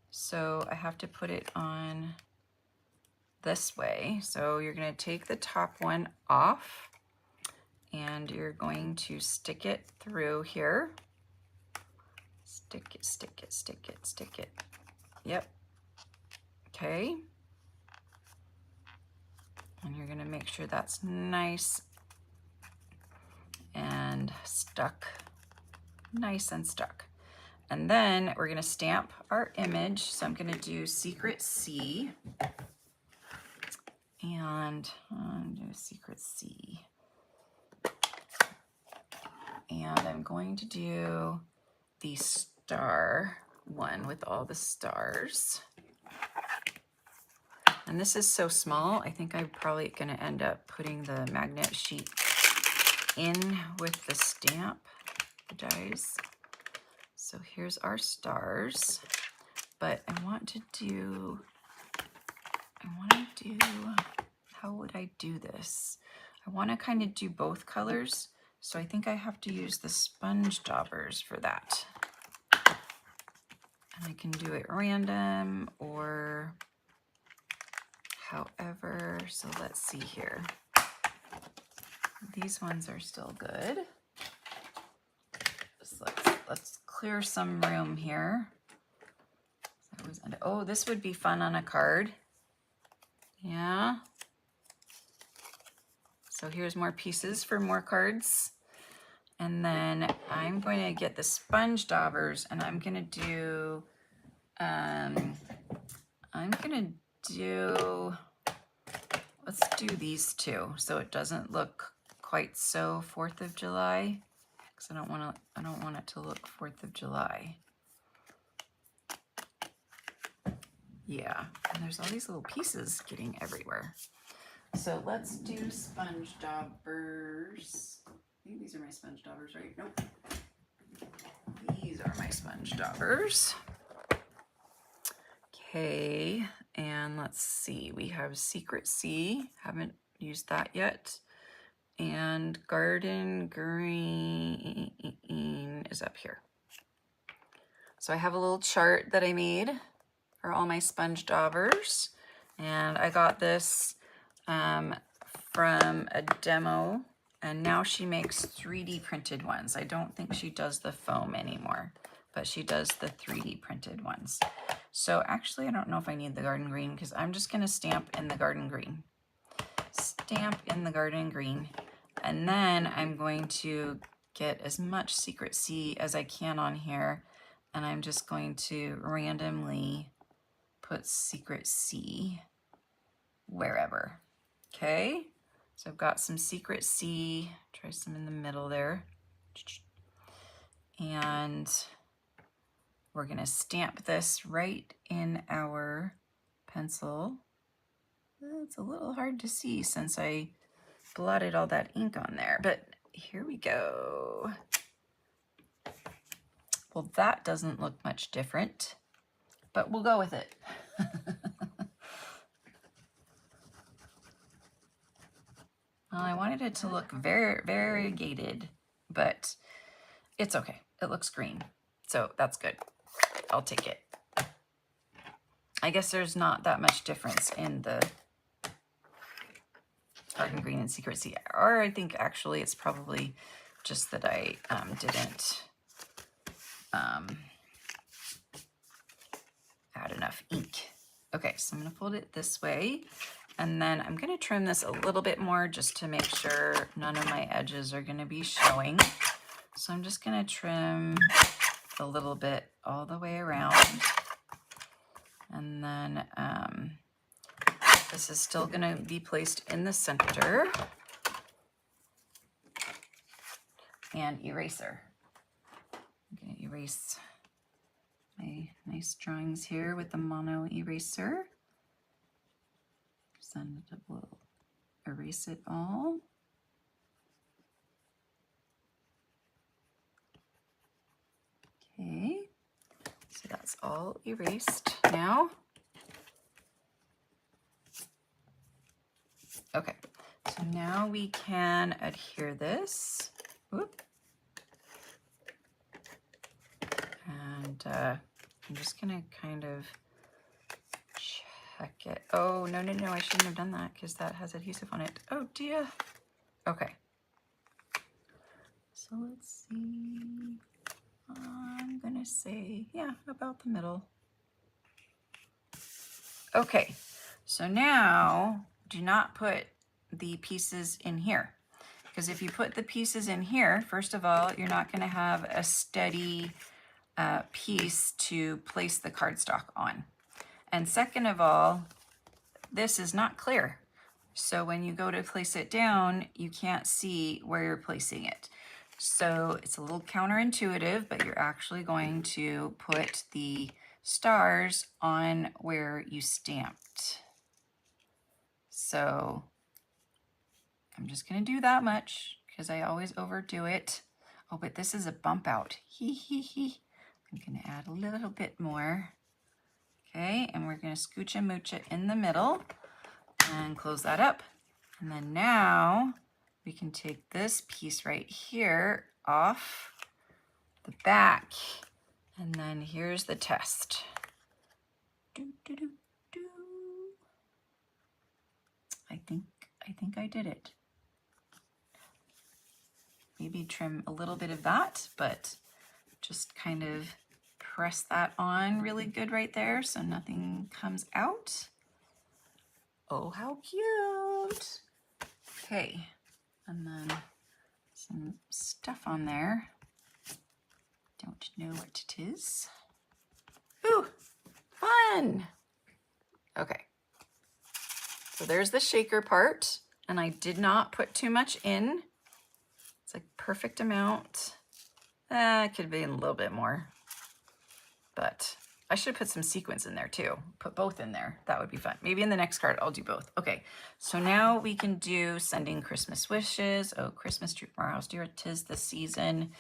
So I have to put it on this way. So you're gonna take the top one off and you're going to stick it through here. Stick it, stick it, stick it, stick it. Yep. Okay. And you're gonna make sure that's nice and stuck. Nice and stuck. And then we're gonna stamp our image. So I'm gonna do Secret C. And I'm gonna do Secret C. And I'm going to do the star one with all the stars. And this is so small, I think I'm probably gonna end up putting the magnet sheet in with the stamp, the dies. So here's our stars, but I want to do, how would I do this? I want to kind of do both colors, so I think I have to use the sponge daubers for that. And I can do it random or however. So let's see here. These ones are still good. Just let's clear some room here. Oh, this would be fun on a card. Yeah. So here's more pieces for more cards. And then I'm going to get the sponge daubers and I'm going to do, let's do these two so it doesn't look quite so 4th of July, because I don't want it to look 4th of July. Yeah, and there's all these little pieces getting everywhere. So let's do sponge daubers. I think these are my sponge daubers, right? Nope. These are my sponge daubers. Okay, and let's see. We have Secret Sea. Haven't used that yet. And Garden Green is up here. So I have a little chart that I made for all my sponge daubers. And I got this from a demo, and now she makes 3D printed ones. I don't think she does the foam anymore, but she does the 3D printed ones. So actually, I don't know if I need the Garden Green because I'm just gonna stamp in the Garden Green. Stamp in the Garden Green. And then I'm going to get as much Secret Sea as I can on here. And I'm just going to randomly put Secret Sea wherever. Okay, so I've got some Secret Sea, try some in the middle there. And we're gonna stamp this right in our pencil. It's a little hard to see since I blotted all that ink on there, but here we go. Well, that doesn't look much different, but we'll go with it. Well, I wanted it to look very variegated, but it's okay. It looks green, so that's good. I'll take it. I guess there's not that much difference in the Garden Green and Secret Sea, or I think actually it's probably just that I didn't add enough ink. Okay, so I'm gonna fold it this way, and then I'm gonna trim this a little bit more just to make sure none of my edges are gonna be showing. So I'm just gonna trim a little bit all the way around. And then this is still gonna be placed in the center. And eraser. I'm gonna erase my nice drawings here with the mono eraser. Then we'll erase it all. Okay, so that's all erased now. Okay, so now we can adhere this. Whoop. And I'm just gonna kind of check it. Oh, no, I shouldn't have done that because that has adhesive on it. Oh dear. Okay. So let's see. I'm gonna say, yeah, about the middle. Okay, so now do not put the pieces in here, because if you put the pieces in here, first of all, you're not gonna have a steady piece to place the cardstock on. And second of all, this is not clear. So when you go to place it down, you can't see where you're placing it. So it's a little counterintuitive, but you're actually going to put the stars on where you stamped. So I'm just gonna do that much because I always overdo it. Oh, but this is a bump out. Hee hee hee. I'm gonna add a little bit more. Okay, and we're gonna scooch and mooch it in the middle. and close that up. And then now we can take this piece right here off the back. And then here's the test. Do, do, do, do. I think I did it. Maybe trim a little bit of that, but just kind of press that on really good right there so nothing comes out. Oh, how cute. Okay, and then some stuff on there. Don't know what it is. Ooh, fun. Okay, so there's the shaker part, and I did not put too much in. It's like perfect amount. It could be a little bit more, but I should put some sequins in there too. Put both in there. That would be fun. Maybe in the next card, I'll do both. Okay, so now we can do sending Christmas wishes. Oh, Christmas tree from our house, dear, 'tis the season.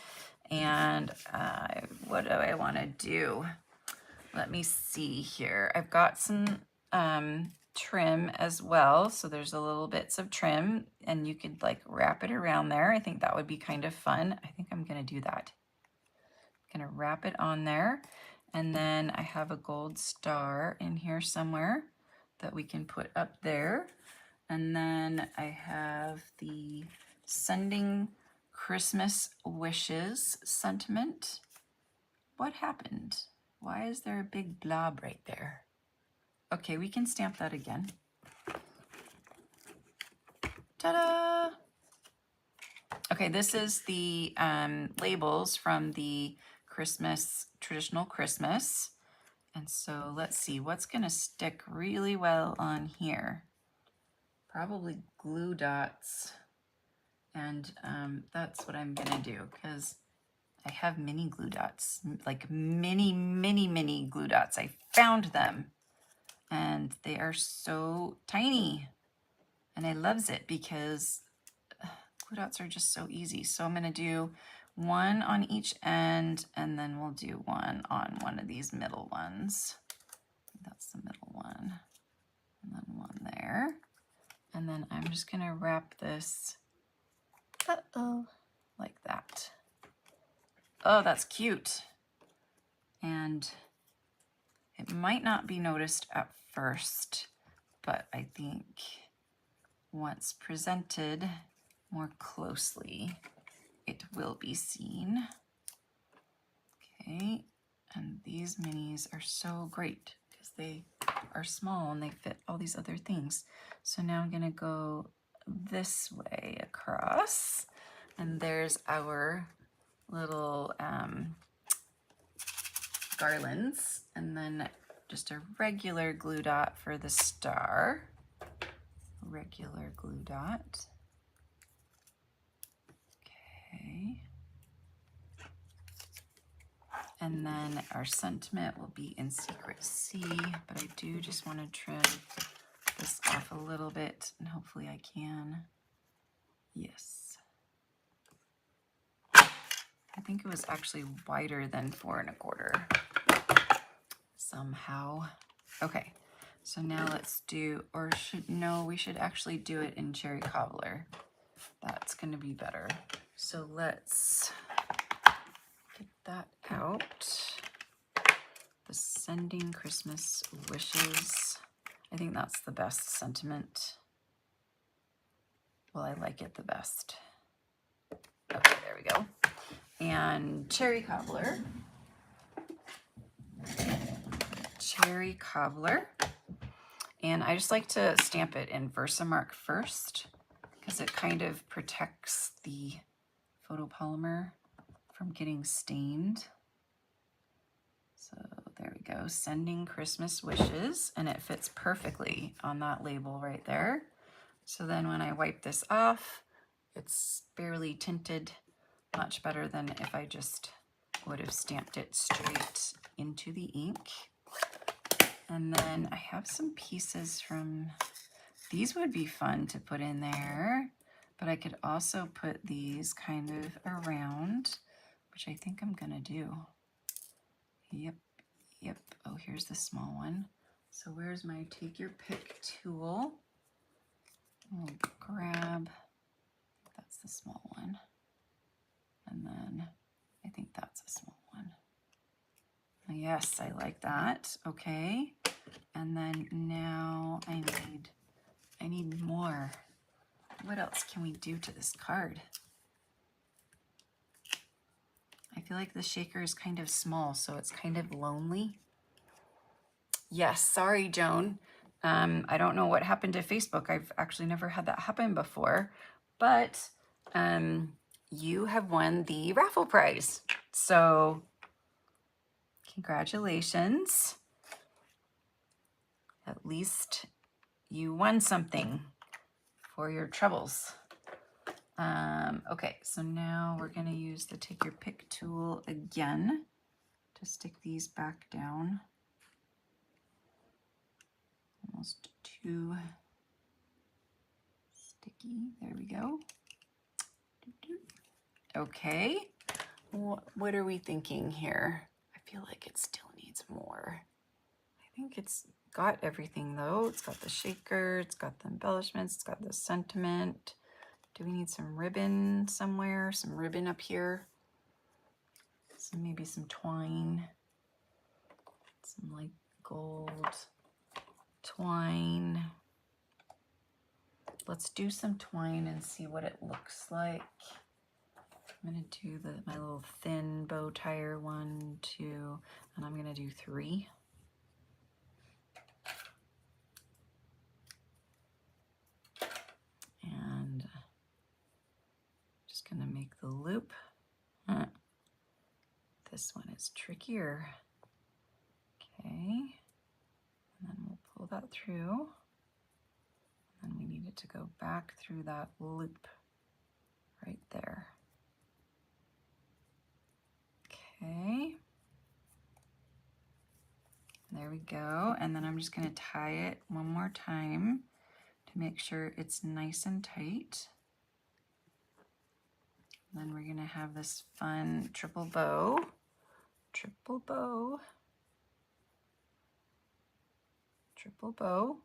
And what do I want to do? Let me see here. I've got some trim as well. So there's a little bits of trim and you could like wrap it around there. I think that would be kind of fun. I think I'm going to do that. I'm going to wrap it on there. And then I have a gold star in here somewhere that we can put up there. And then I have the sending Christmas wishes sentiment. What happened? Why is there a big blob right there? Okay, we can stamp that again. Ta-da! Okay, this is the labels from the Christmas, traditional Christmas. And so let's see, what's gonna stick really well on here? Probably glue dots. And that's what I'm gonna do because I have mini glue dots, like mini glue dots. I found them and they are so tiny and I loves it because glue dots are just so easy. So I'm gonna do one on each end and then we'll do one on one of these middle ones. That's the middle one. And then one there. And then I'm just gonna wrap this, like that. Oh, that's cute. And it might not be noticed at first, but I think once presented more closely, it will be seen. Okay, and these minis are so great because they are small and they fit all these other things. So now I'm gonna go this way across, and there's our little garlands, and then just a regular glue dot for the star. Regular glue dot. Okay. And then our sentiment will be in secret C, but I do just want to trim this off a little bit, and hopefully I can. Yes. I think it was actually wider than 4 1/4 somehow. Okay, so now let's do, or no, we should actually do it in Cherry Cobbler. That's going to be better. So let's get that out. The sending Christmas wishes. I think that's the best sentiment. Well, I like it the best. Okay, there we go. And Cherry Cobbler. Cherry Cobbler. And I just like to stamp it in Versamark first because it kind of protects the photopolymer from getting stained. So there we go, sending Christmas wishes, and it fits perfectly on that label right there. So then when I wipe this off, it's barely tinted, much better than if I just would have stamped it straight into the ink. And then I have some pieces from, these would be fun to put in there, but I could also put these kind of around, which I think I'm gonna do. Yep. Oh, here's the small one. So where's my take your pick tool? I'll grab, that's the small one. And then I think that's a small one. Yes, I like that. Okay. And then now I need more. What else can we do to this card? I feel like the shaker is kind of small, so it's kind of lonely. Yes, sorry, Joan. I don't know what happened to Facebook. I've actually never had that happen before, but you have won the raffle prize. So congratulations. At least you won something for your troubles. Okay, so now we're gonna use the take your pick tool again to stick these back down. Almost too sticky. There we go. Okay, what are we thinking here? I feel like it still needs more. I think it's got everything though. It's got the shaker, it's got the embellishments, it's got the sentiment. Do we need some ribbon somewhere? Some ribbon up here? So maybe some twine, some light gold twine. Let's do some twine and see what it looks like. I'm gonna do my little thin bow tire 1, 2, and I'm gonna do 3. And just gonna make the loop. This one is trickier. Okay, and then we'll pull that through. And we need it to go back through that loop right there. Okay, there we go. And then I'm just gonna tie it one more time to make sure it's nice and tight. And then we're gonna have this fun triple bow. Triple bow. Triple bow.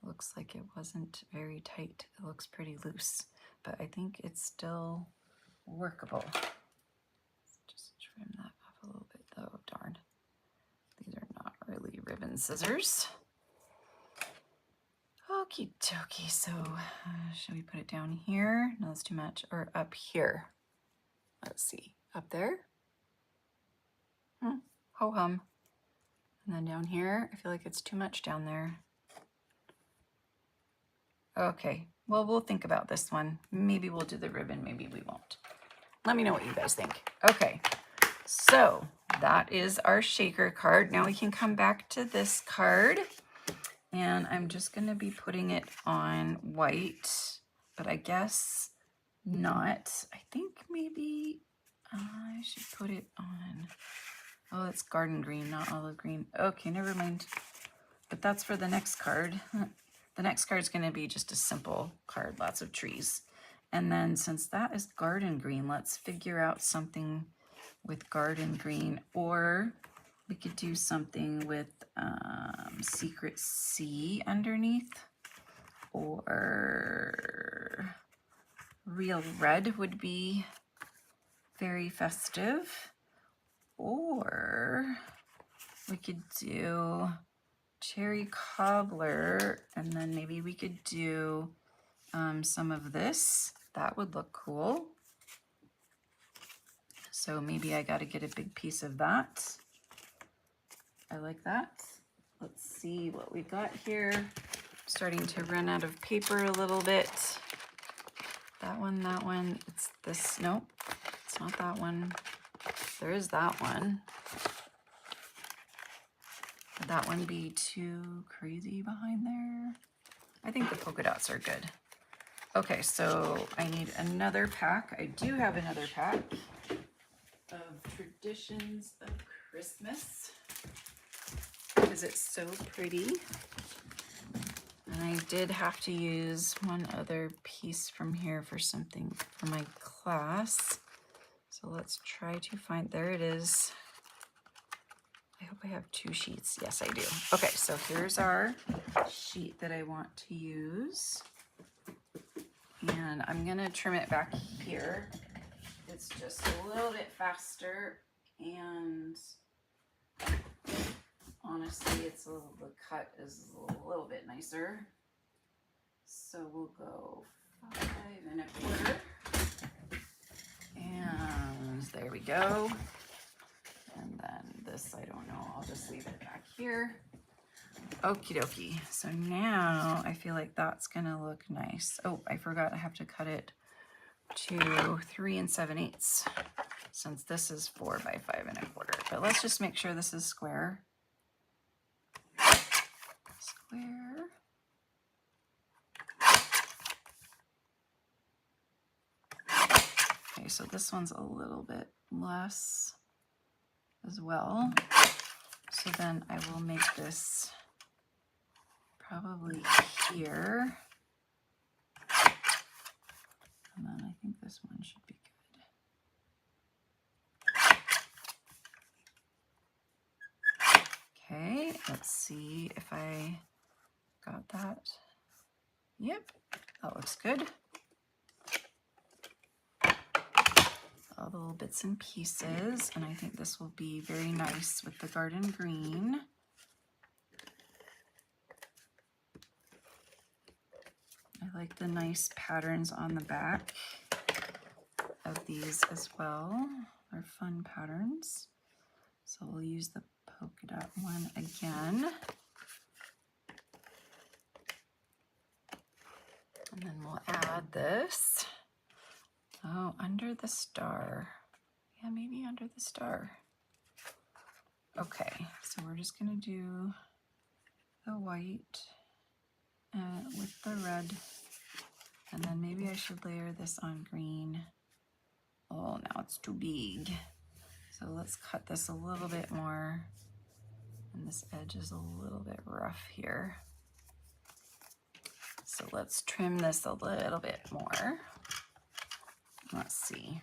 Looks like it wasn't very tight. It looks pretty loose, but I think it's still workable. Let's just trim that off a little bit. Oh, darn. These are not really ribbon scissors. Okie dokie. So should we put it down here? No, that's too much. Or up here. Let's see. Up there? Ho hum. And then down here, I feel like it's too much down there. Okay, well, we'll think about this one. Maybe we'll do the ribbon, maybe we won't. Let me know what you guys think. Okay, so that is our shaker card. Now we can come back to this card, and I'm just gonna be putting it on white, but I guess not. I think maybe I should put it on, oh, it's garden green, not olive green. Okay, never mind. But that's for the next card. The next card is going to be just a simple card, lots of trees. And then since that is garden green, let's figure out something with garden green, or we could do something with Secret Sea underneath, or real red would be very festive, or we could do cherry cobbler, and then maybe we could do some of this. That would look cool. So maybe I got to get a big piece of that. I like that. Let's see what we got here. Starting to run out of paper a little bit. That one, it's this, nope, it's not that one. There is that one. Would that one be too crazy behind there? I think the polka dots are good. Okay, so I need another pack. I do have another pack of Traditions of Christmas because it's so pretty. And I did have to use one other piece from here for something for my class. So let's try to find, there it is. I hope I have 2 sheets. Yes, I do. Okay, so here's our sheet that I want to use. And I'm gonna trim it back here. It's just a little bit faster, and honestly, the cut is a little bit nicer. So we'll go 5 1/4. And there we go. And then this, I don't know, I'll just leave it back here. Okie dokie. So now I feel like that's gonna look nice. Oh, I forgot I have to cut it to 3 7/8 since this is 4 by 5 1/4. But let's just make sure this is square. Square. Okay, so this one's a little bit less as well. So then I will make this probably here. And then I think this one should be good. Okay, let's see if I got that. Yep, that looks good. All the little bits and pieces, and I think this will be very nice with the garden green. I like the nice patterns on the back of these as well. They're fun patterns. So we'll use the polka dot one again. And then we'll add this. Oh, under the star. Yeah, maybe under the star. Okay, so we're just gonna do the white with the red. And then maybe I should layer this on green. Oh, now it's too big. So let's cut this a little bit more. And this edge is a little bit rough here. So let's trim this a little bit more. Let's see.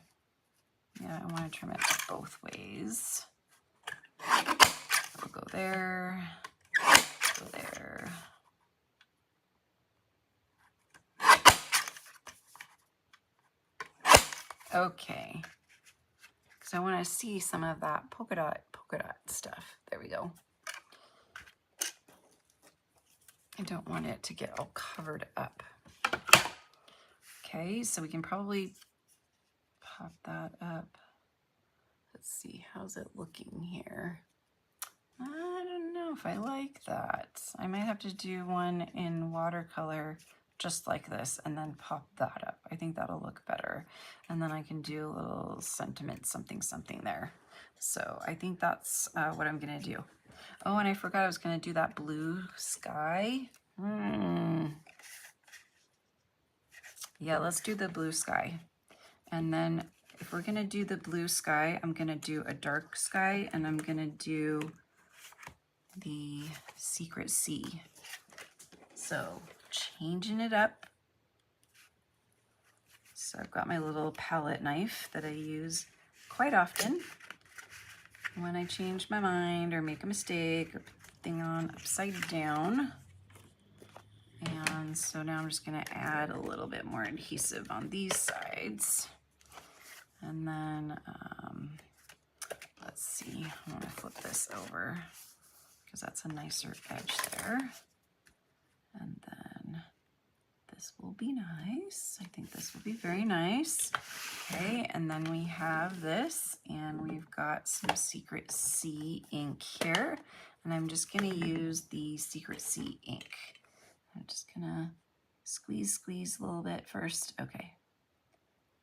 Yeah, I want to trim it both ways. We'll go there, go there. Okay, because I want to see some of that polka dot stuff. There we go. I don't want it to get all covered up. Okay, so we can probably pop that up. Let's see, how's it looking here? I don't know if I like that. I might have to do one in watercolor just like this and then pop that up. I think that'll look better. And then I can do a little sentiment something there. So I think that's what I'm gonna do. Oh, and I forgot I was gonna do that blue sky. Yeah, let's do the blue sky. And then if we're gonna do the blue sky, I'm gonna do a dark sky, and I'm gonna do the secret sea. So changing it up. So I've got my little palette knife that I use quite often when I change my mind or make a mistake or put the thing on upside down. And so now I'm just gonna add a little bit more adhesive on these sides. And then, let's see, I wanna flip this over because that's a nicer edge there. And then this will be nice. I think this will be very nice. Okay, and then we have this, and we've got some Secret Sea ink here. And I'm just gonna use the Secret Sea ink. I'm just gonna squeeze a little bit first. Okay,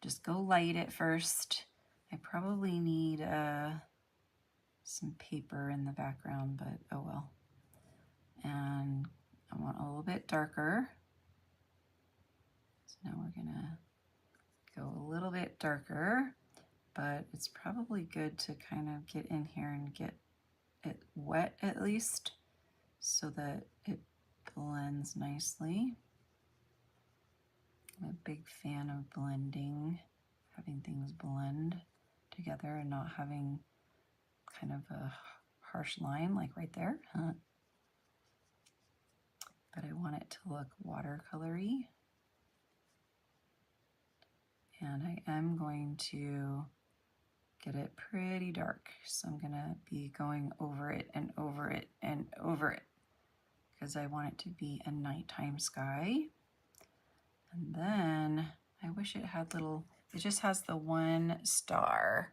just go light at first. I probably need some paper in the background, but oh well. And I want a little bit darker. So now we're gonna go a little bit darker, but it's probably good to kind of get in here and get it wet at least so that it blends nicely. I'm a big fan of blending, having things blend together and not having kind of a harsh line, like right there. But I want it to look watercolory. And I am going to get it pretty dark. So I'm gonna be going over it and over it and over it because I want it to be a nighttime sky. And then I wish it had little, it just has the one star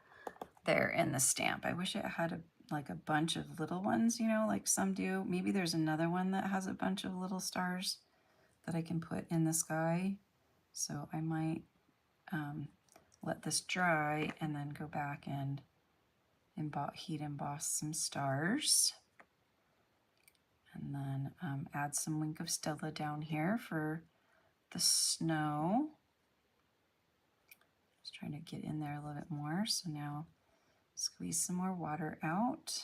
there in the stamp. I wish it had like a bunch of little ones, you know, like some do. Maybe there's another one that has a bunch of little stars that I can put in the sky. So I might let this dry and then go back and heat emboss some stars. And then add some Wink of Stella down here for the snow. Just trying to get in there a little bit more. So now squeeze some more water out.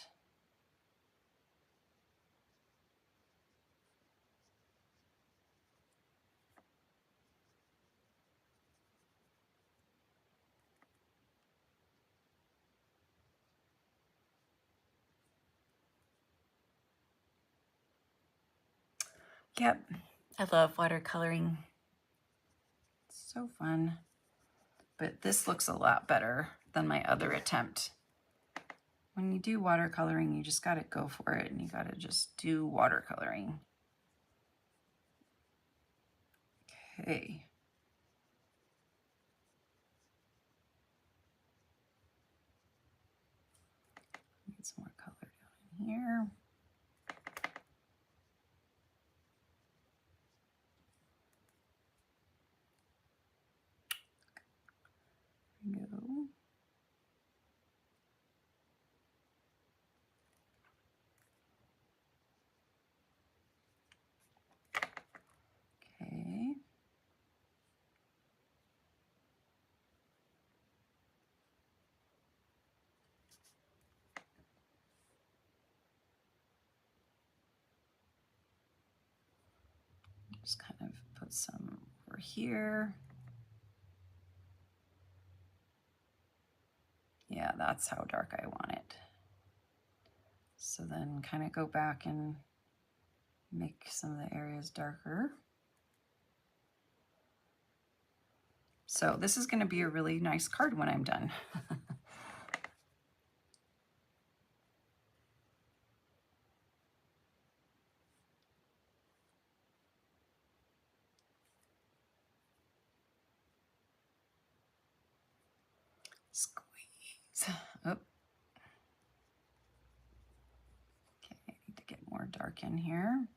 Yep, I love watercoloring. It's so fun. But this looks a lot better than my other attempt. When you do watercoloring, you just gotta go for it and you gotta just do watercoloring. Okay. Get some more color down in here. There we go. Okay. Just kind of put some over here. Yeah, that's how dark I want it. So then kind of go back and make some of the areas darker. So this is going to be a really nice card when I'm done. Squeeze. Oh. Okay, I need to get more dark in here.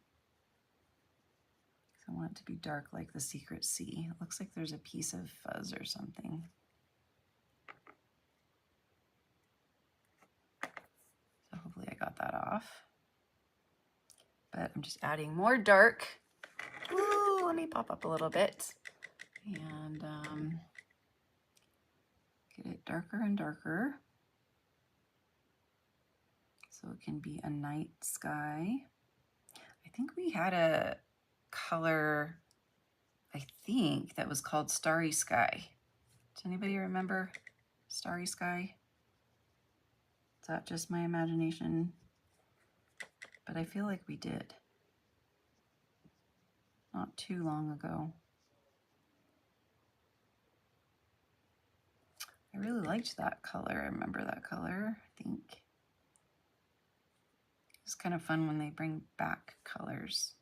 I want it to be dark like the secret sea. It looks like there's a piece of fuzz or something. So hopefully I got that off. But I'm just adding more dark. Ooh, let me pop up a little bit. And get it darker and darker. So it can be a night sky. I think we had a color, I think, that was called Starry Sky. Does anybody remember Starry Sky? Is that just my imagination? But I feel like we did. Not too long ago. I really liked that color. I remember that color, I think. It's kind of fun when they bring back colors.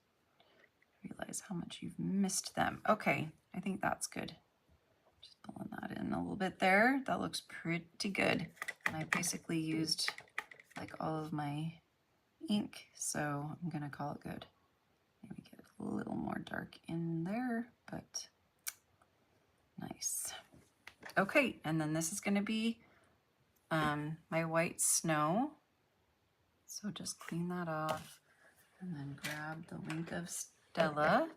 Realize how much you've missed them. Okay, I think that's good. Just pulling that in a little bit there. That looks pretty good. And I basically used like all of my ink, so I'm gonna call it good. Maybe get a little more dark in there, but nice. Okay, and then this is gonna be my white snow. So just clean that off and then grab the Wink of Stella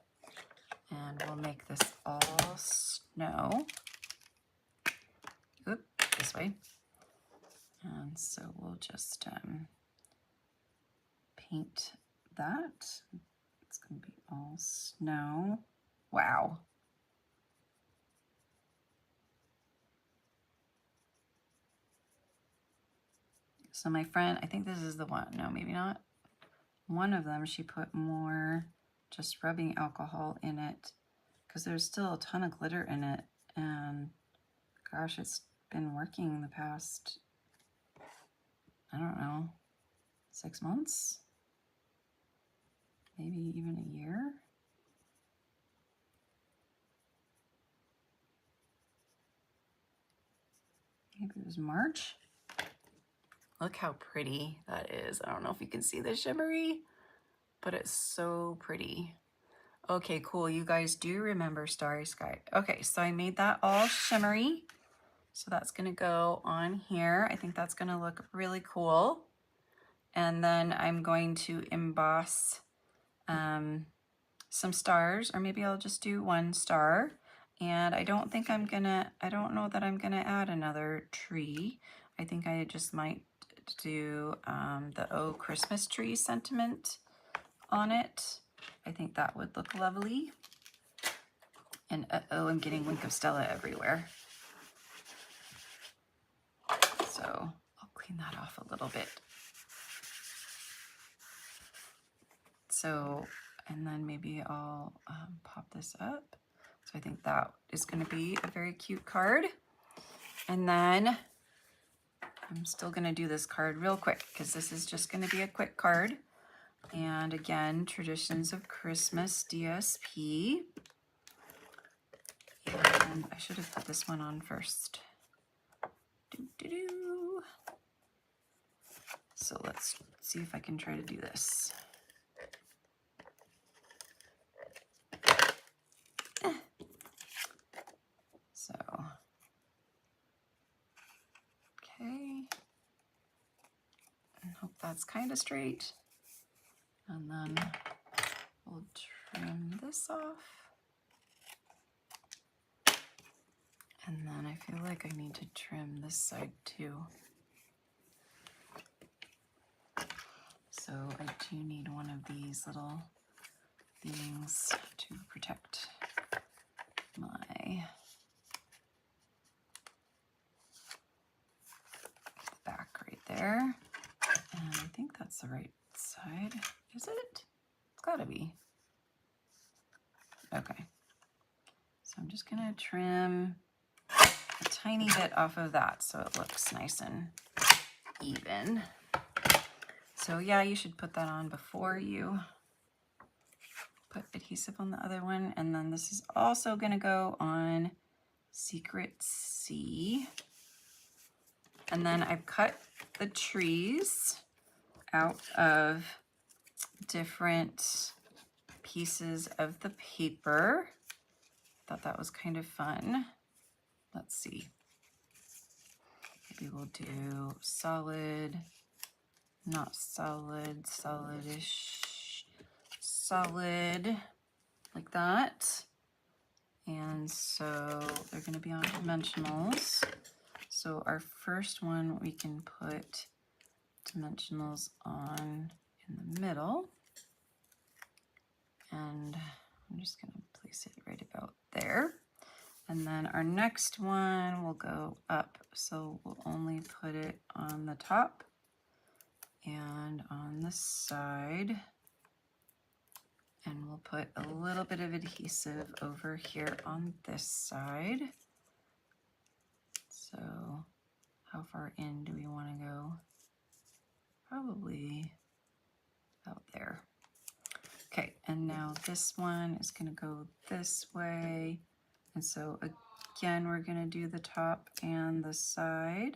and we'll make this all snow. Oop, this way. And so we'll just paint that. It's gonna be all snow. Wow. So my friend, I think this is the one. No, maybe not. One of them, she put more just rubbing alcohol in it because there's still a ton of glitter in it. And gosh, it's been working the past, I don't know, 6 months, maybe even a year. Maybe it was March. Look how pretty that is. I don't know if you can see the shimmery, but it's so pretty. Okay, cool. You guys do remember Starry Sky. Okay, so I made that all shimmery. So that's gonna go on here. I think that's gonna look really cool. And then I'm going to emboss some stars, or maybe I'll just do 1 star. And I don't know that I'm gonna add another tree. I think I just might do the Oh Christmas Tree sentiment on it. I think that would look lovely. And uh-oh, I'm getting Wink of Stella everywhere. So I'll clean that off a little bit. So, and then maybe I'll pop this up. So I think that is going to be a very cute card. And then I'm still going to do this card real quick because this is just going to be a quick card. And again, Traditions of Christmas DSP. And I should have put this one on first. So let's see if I can try to do this. So, okay. And hope that's kind of straight. And then we'll trim this off. And then I feel like I need to trim this side too. So I do need one of these little things to protect my back right there. And I think that's the right side. Is it? It's gotta be. Okay. So I'm just gonna trim a tiny bit off of that so it looks nice and even. So yeah, you should put that on before you put adhesive on the other one. And then this is also gonna go on Secret C. And then I've cut the trees out of different pieces of the paper. Thought that was kind of fun. Let's see. Maybe we'll do solid, not solid, solid-ish, solid, like that. And so they're going to be on dimensionals. So our first one, we can put dimensionals on in the middle. And I'm just going to place it right about there. And then our next one will go up. So we'll only put it on the top and on the side. And we'll put a little bit of adhesive over here on this side. So how far in do we want to go? Probably about there. Okay, and now this one is going to go this way. And so again, we're going to do the top and the side.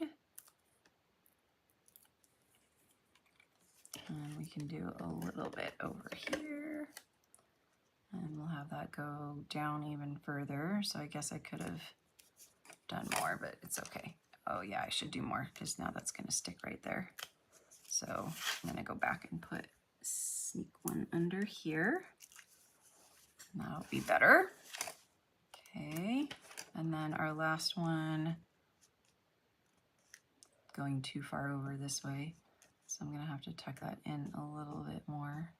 And we can do a little bit over here. And we'll have that go down even further. So I guess I could have done more, but it's okay. Oh yeah, I should do more because now that's going to stick right there. So I'm going to go back and sneak one under here. And that'll be better. Okay, and then our last one, going too far over this way. So I'm going to have to tuck that in a little bit more.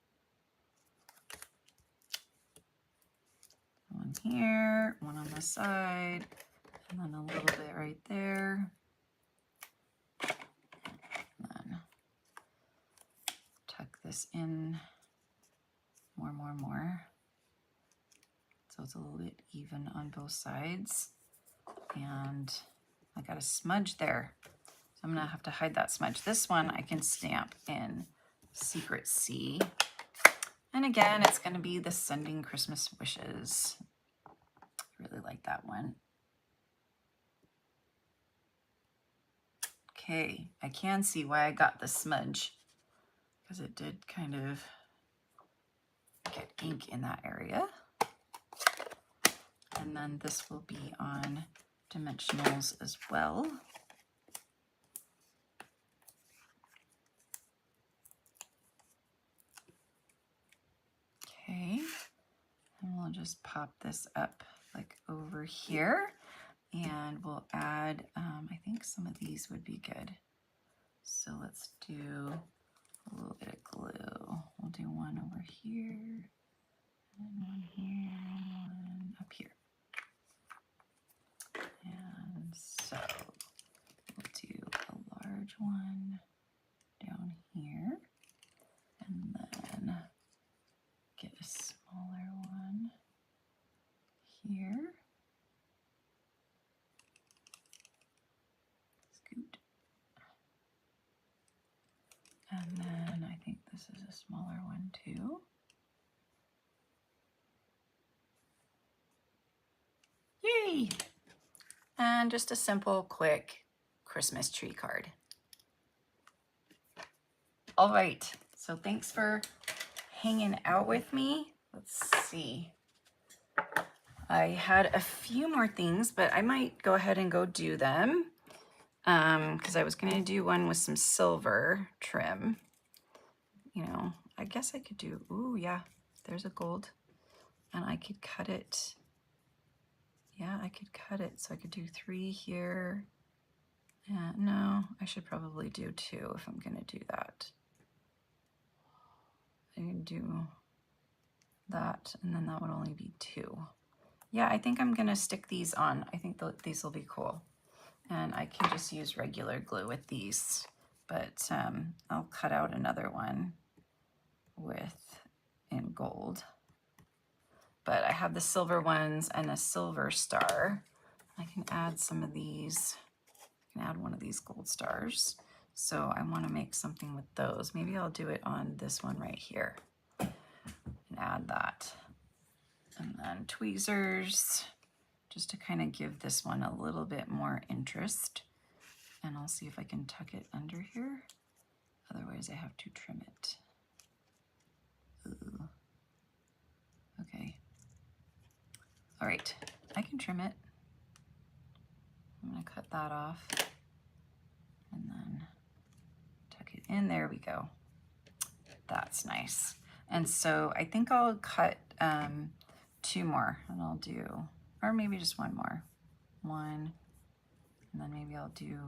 One here, one on the side, and then a little bit right there. And then this in more. So it's a little bit even on both sides. And I got a smudge there. So I'm gonna have to hide that smudge. This one I can stamp in Secret C. And again, it's gonna be the Sending Christmas Wishes. I really like that one. Okay, I can see why I got the smudge, because it did kind of get ink in that area. And then this will be on dimensionals as well. Okay, and we'll just pop this up like over here, and we'll add, I think some of these would be good. So let's do a little bit of glue. We'll do one over here, and one here, and one up here. And so we'll do a large one down here, and then get a smaller one here. Scoot. And then I think this is a smaller one too. Yay! And just a simple, quick Christmas tree card. All right, so thanks for hanging out with me. Let's see. I had a few more things, but I might go ahead and go do them. Because I was going to do one with some silver trim. You know, I guess I could do, ooh, yeah, there's a gold. And I could cut it. Yeah, I could cut it. So I could do 3 here. No, I should probably do 2 if I'm going to do that. I can do that, and then that would only be 2. Yeah, I think I'm going to stick these on. I think these will be cool. And I can just use regular glue with these, but I'll cut out another one in gold. But I have the silver ones and a silver star. I can add some of these. I can add one of these gold stars. So I want to make something with those. Maybe I'll do it on this one right here and add that. And then tweezers, just to kind of give this one a little bit more interest. And I'll see if I can tuck it under here. Otherwise I have to trim it. Ooh. Okay. All right, I can trim it. I'm gonna cut that off and then tuck it in. There we go. That's nice. And so I think I'll cut 2 more, and I'll do, or maybe just 1 more. 1, and then maybe I'll do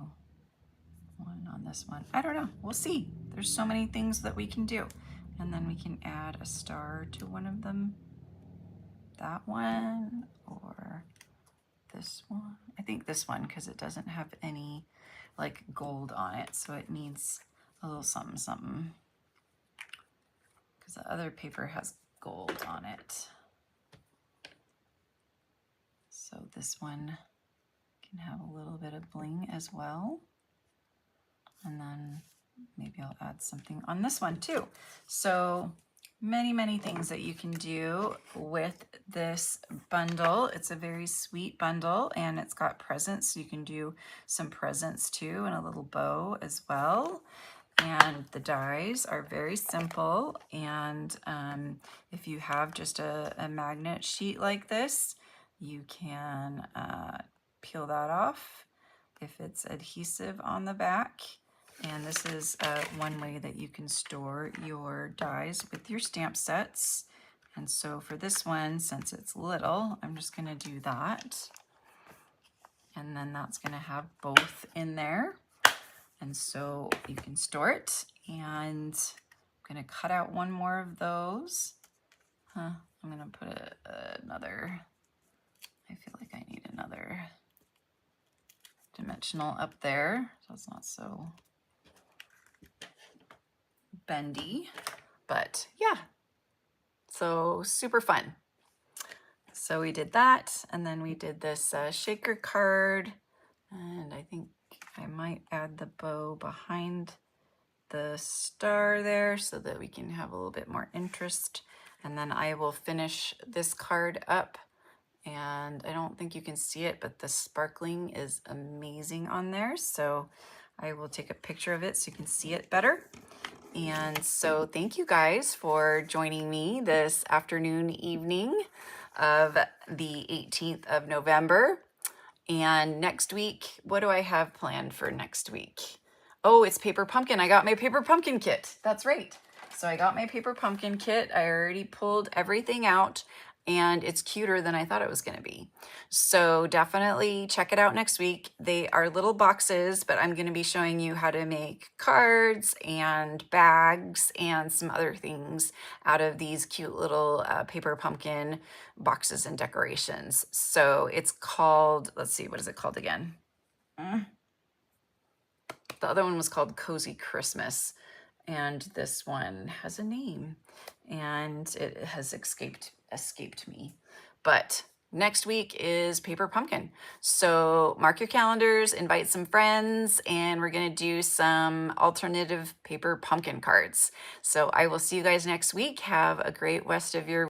1 on this one. I don't know, we'll see. There's so many things that we can do. And then we can add a star to one of them. That one, or this one. I think this one, because it doesn't have any like gold on it, so it needs a little something something, because the other paper has gold on it. So this one can have a little bit of bling as well. And then maybe I'll add something on this one too. So many things that you can do with this bundle. It's a very sweet bundle, and it's got presents. So you can do some presents too, and a little bow as well. And the dies are very simple. And if you have just a magnet sheet like this, you can peel that off if it's adhesive on the back. And this is one way that you can store your dies with your stamp sets. And so for this one, since it's little, I'm just gonna do that. And then that's gonna have both in there. And so you can store it. And I'm gonna cut out 1 more of those. I'm gonna put another, I feel like I need another dimensional up there, so it's not so bendy. But yeah, so super fun. So we did that, and then we did this shaker card, and I think I might add the bow behind the star there so that we can have a little bit more interest. And then I will finish this card up, and I don't think you can see it, but the sparkling is amazing on there. So I will take a picture of it so you can see it better. And so thank you guys for joining me this afternoon, evening of the 18th of November. And next week, what do I have planned for next week? Oh, it's paper pumpkin. I got my paper pumpkin kit. That's right. So I got my paper pumpkin kit. I already pulled everything out, and it's cuter than I thought it was going to be. So definitely check it out next week. They are little boxes, but I'm going to be showing you how to make cards and bags and some other things out of these cute little paper pumpkin boxes and decorations. So it's called, let's see, what is it called again? The other one was called Cozy Christmas, and this one has a name, and it has escaped me. But next week is paper pumpkin. So mark your calendars, invite some friends, and we're gonna do some alternative paper pumpkin cards. So I will see you guys next week. Have a great rest of your